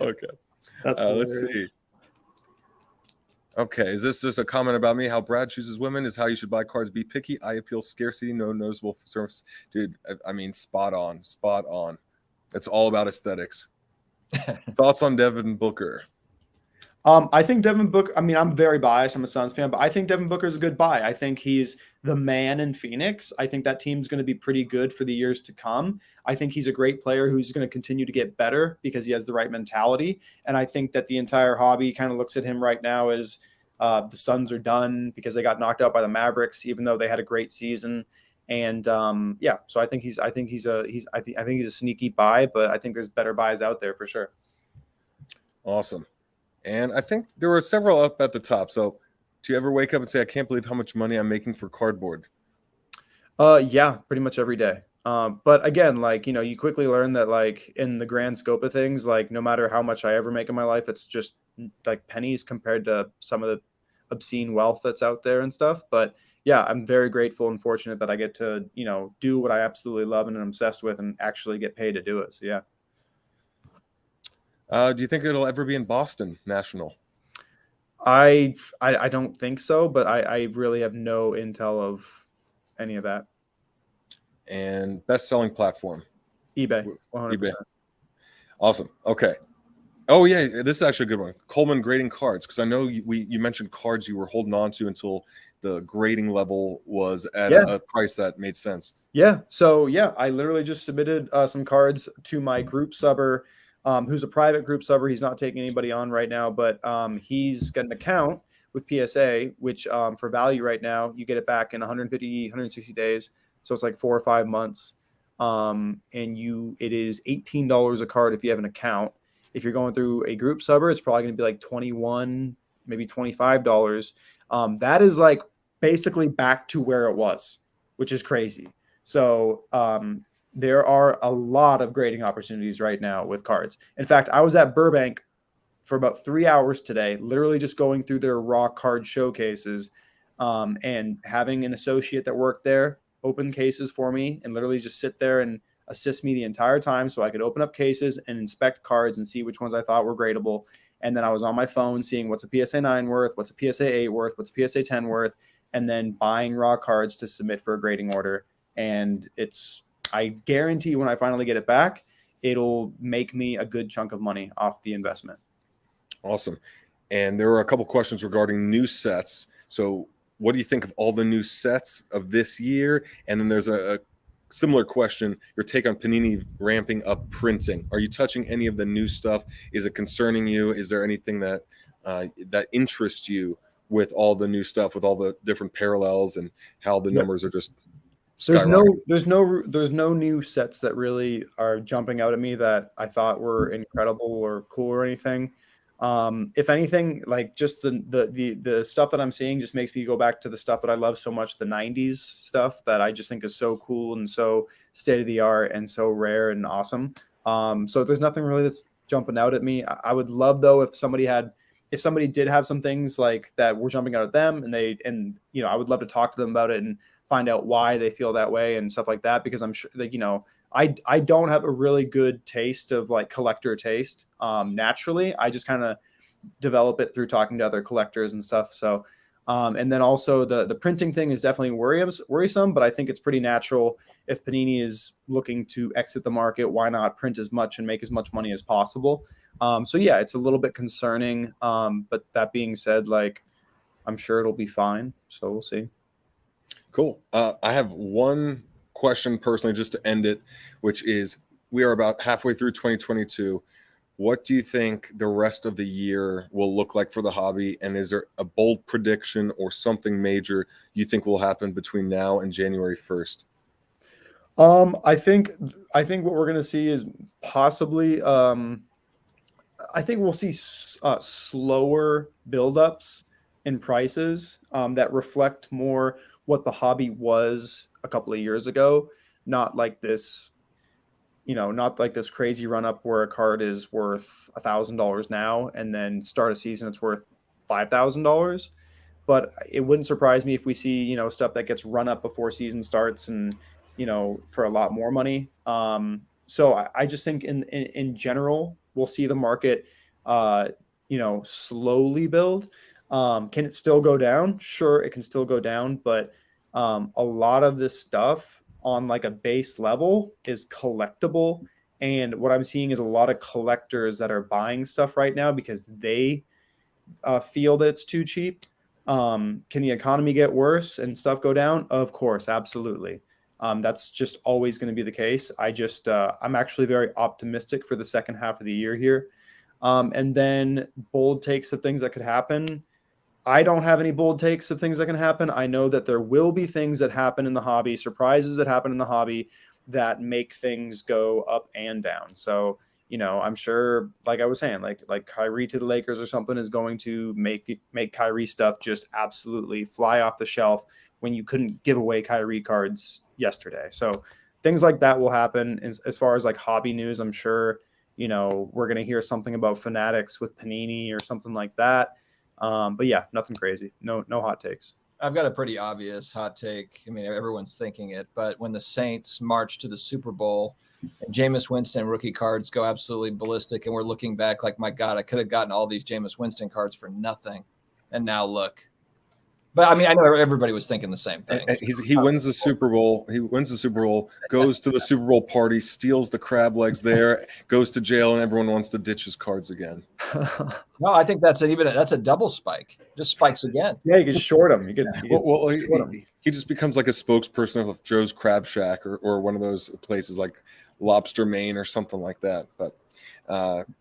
Okay. Let's see. Okay, is this just a comment about me? How Brad chooses women is how you should buy cards. Be picky. I appeal scarcity. No noticeable service. Dude, I mean, spot on. Spot on. It's all about aesthetics. Thoughts on Devin Booker? I think Devin Booker, I mean, I'm very biased. I'm a Suns fan, but I think Devin Booker is a good buy. I think he's the man in Phoenix. I think that team's going to be pretty good for the years to come. I think he's a great player who's going to continue to get better because he has the right mentality. And I think that the entire hobby kind of looks at him right now as the Suns are done because they got knocked out by the Mavericks, even though they had a great season. And so I think he's a sneaky buy, but I think there's better buys out there for sure. Awesome. And I think there were several up at the top. So do you ever wake up and say, I can't believe how much money I'm making for cardboard? Yeah, pretty much every day. But again, you quickly learn that in the grand scope of things, no matter how much I ever make in my life, it's just like pennies compared to some of the obscene wealth that's out there and stuff. But yeah, I'm very grateful and fortunate that I get to, do what I absolutely love and am obsessed with and actually get paid to do it. So yeah. Do you think it'll ever be in Boston National? I don't think so, but I really have no intel of any of that. And best-selling platform? eBay, 100%. eBay. Awesome. Okay. Oh, yeah, this is actually a good one. Coleman grading cards, because I know you mentioned cards you were holding on to until the grading level was at a price that made sense. Yeah. So, I literally just submitted some cards to my group subber, who's a private group subber. He's not taking anybody on right now, but he's got an account with PSA, which for value right now, you get it back in 150, 160 days. So it's like 4 or 5 months. And it is $18 a card if you have an account. If you're going through a group subber, it's probably going to be like $21, maybe $25. That is basically back to where it was, which is crazy. So there are a lot of grading opportunities right now with cards. In fact, I was at Burbank for about 3 hours today, literally just going through their raw card showcases and having an associate that worked there open cases for me and literally just sit there and assist me the entire time so I could open up cases and inspect cards and see which ones I thought were gradable. And then I was on my phone seeing what's a PSA 9 worth, what's a PSA 8 worth, what's a PSA 10 worth, and then buying raw cards to submit for a grading order. And I guarantee when I finally get it back, it'll make me a good chunk of money off the investment. Awesome. And there were a couple questions regarding new sets. So what do you think of all the new sets of this year? And then there's a similar question, your take on Panini ramping up printing. Are you touching any of the new stuff? Is it concerning you? Is there anything that interests you with all the new stuff, with all the different parallels and how the numbers are just there's no new sets that really are jumping out at me that I thought were incredible or cool or anything. If anything, like just the stuff that I'm seeing just makes me go back to the stuff that I love so much, the 90s stuff that I just think is so cool and so state of the art and so rare and awesome. So there's nothing really that's jumping out at me. I would love though if somebody did have some things like that were jumping out at them, and I would love to talk to them about it and find out why they feel that way and stuff like that, because I'm sure like, I don't have a really good taste of like collector taste. Naturally, I just kind of develop it through talking to other collectors and stuff. So, and then also the printing thing is definitely worrisome, but I think it's pretty natural. If Panini is looking to exit the market, why not print as much and make as much money as possible? So yeah, it's a little bit concerning. But that being said, like, I'm sure it'll be fine. So we'll see. Cool. I have one question personally just to end it, which is, we are about halfway through 2022. What do you think the rest of the year will look like for the hobby? And is there a bold prediction or something major you think will happen between now and January 1st? I think what we're going to see is possibly, I think we'll see slower buildups in prices that reflect more what the hobby was a couple of years ago. Not like this crazy run up where a card is worth $1,000 now and then start a season it's worth $5,000. But it wouldn't surprise me if we see, stuff that gets run up before season starts and, for a lot more money. So I just think in general, we'll see the market, slowly build. Can it still go down? Sure, it can still go down, but a lot of this stuff on like a base level is collectible. And what I'm seeing is a lot of collectors that are buying stuff right now because they feel that it's too cheap. Can the economy get worse and stuff go down? Of course, absolutely. That's just always going to be the case. I'm actually very optimistic for the second half of the year here. And then bold takes of things that could happen. I don't have any bold takes of things that can happen. I know that there will be things that happen in the hobby, surprises that happen in the hobby that make things go up and down. So, I'm sure, like I was saying, like Kyrie to the Lakers or something is going to make Kyrie stuff just absolutely fly off the shelf when you couldn't give away Kyrie cards yesterday. So things like that will happen. As far as like hobby news, I'm sure, we're going to hear something about Fanatics with Panini or something like that. But yeah, nothing crazy. No hot takes. I've got a pretty obvious hot take. I mean, everyone's thinking it, but when the Saints march to the Super Bowl and Jameis Winston rookie cards go absolutely ballistic, and we're looking back like, my God, I could have gotten all these Jameis Winston cards for nothing. And now look. But I mean, I know everybody was thinking the same thing. He wins the Super Bowl. He wins the Super Bowl, goes to the Super Bowl party, steals the crab legs there, goes to jail, and everyone wants to ditch his cards again. No, I think that's a double spike. Just spikes again. Yeah, you can short him. He just becomes like a spokesperson of Joe's Crab Shack or one of those places like Lobster Maine or something like that. But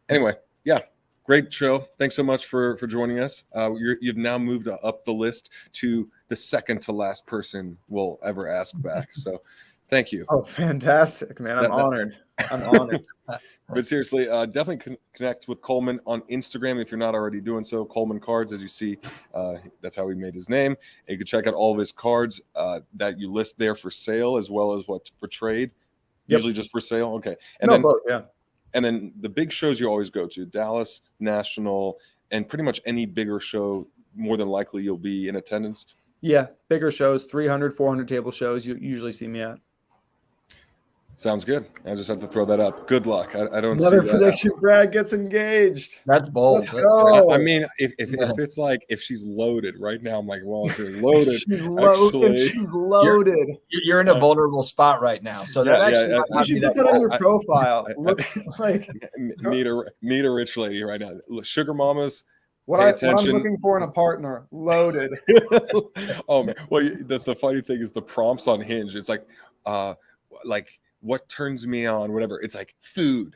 anyway, yeah. Great show. Thanks so much for joining us. You've now moved up the list to the second to last person we'll ever ask back. So thank you. Oh, fantastic, man. I'm honored. I'm honored. But seriously, definitely connect with Coleman on Instagram if you're not already doing so. Coleman Cards, as you see, that's how he made his name. And you can check out all of his cards that you list there for sale, as well as what for trade. Yep. Usually just for sale. Okay. And then both, yeah. And then the big shows you always go to, Dallas, National, and pretty much any bigger show, more than likely you'll be in attendance. Yeah, bigger shows, 300, 400 table shows you usually see me at. Sounds good. I just have to throw that up. Good luck. I don't Another see that. prediction. Brad gets engaged. That's bold. Let's go. I mean, if it's like if she's loaded right now, I'm like, well, if you're loaded, she's loaded. She's loaded. You're in a vulnerable spot right now. So that you should put that on your profile. Look like need a rich lady right now. Sugar mamas. What I'm looking for in a partner, loaded. Oh man. Well, the funny thing is the prompts on Hinge. It's like what turns me on, whatever. It's like food,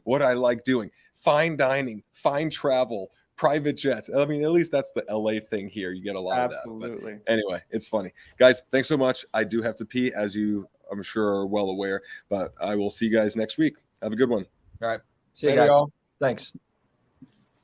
what I like doing, fine dining, fine travel, private jets. I mean, at least that's the LA thing here. You get a lot of that. Absolutely. But anyway, it's funny. Guys, thanks so much. I do have to pee, as you, I'm sure, are well aware, but I will see you guys next week. Have a good one. All right. See you guys. Thanks.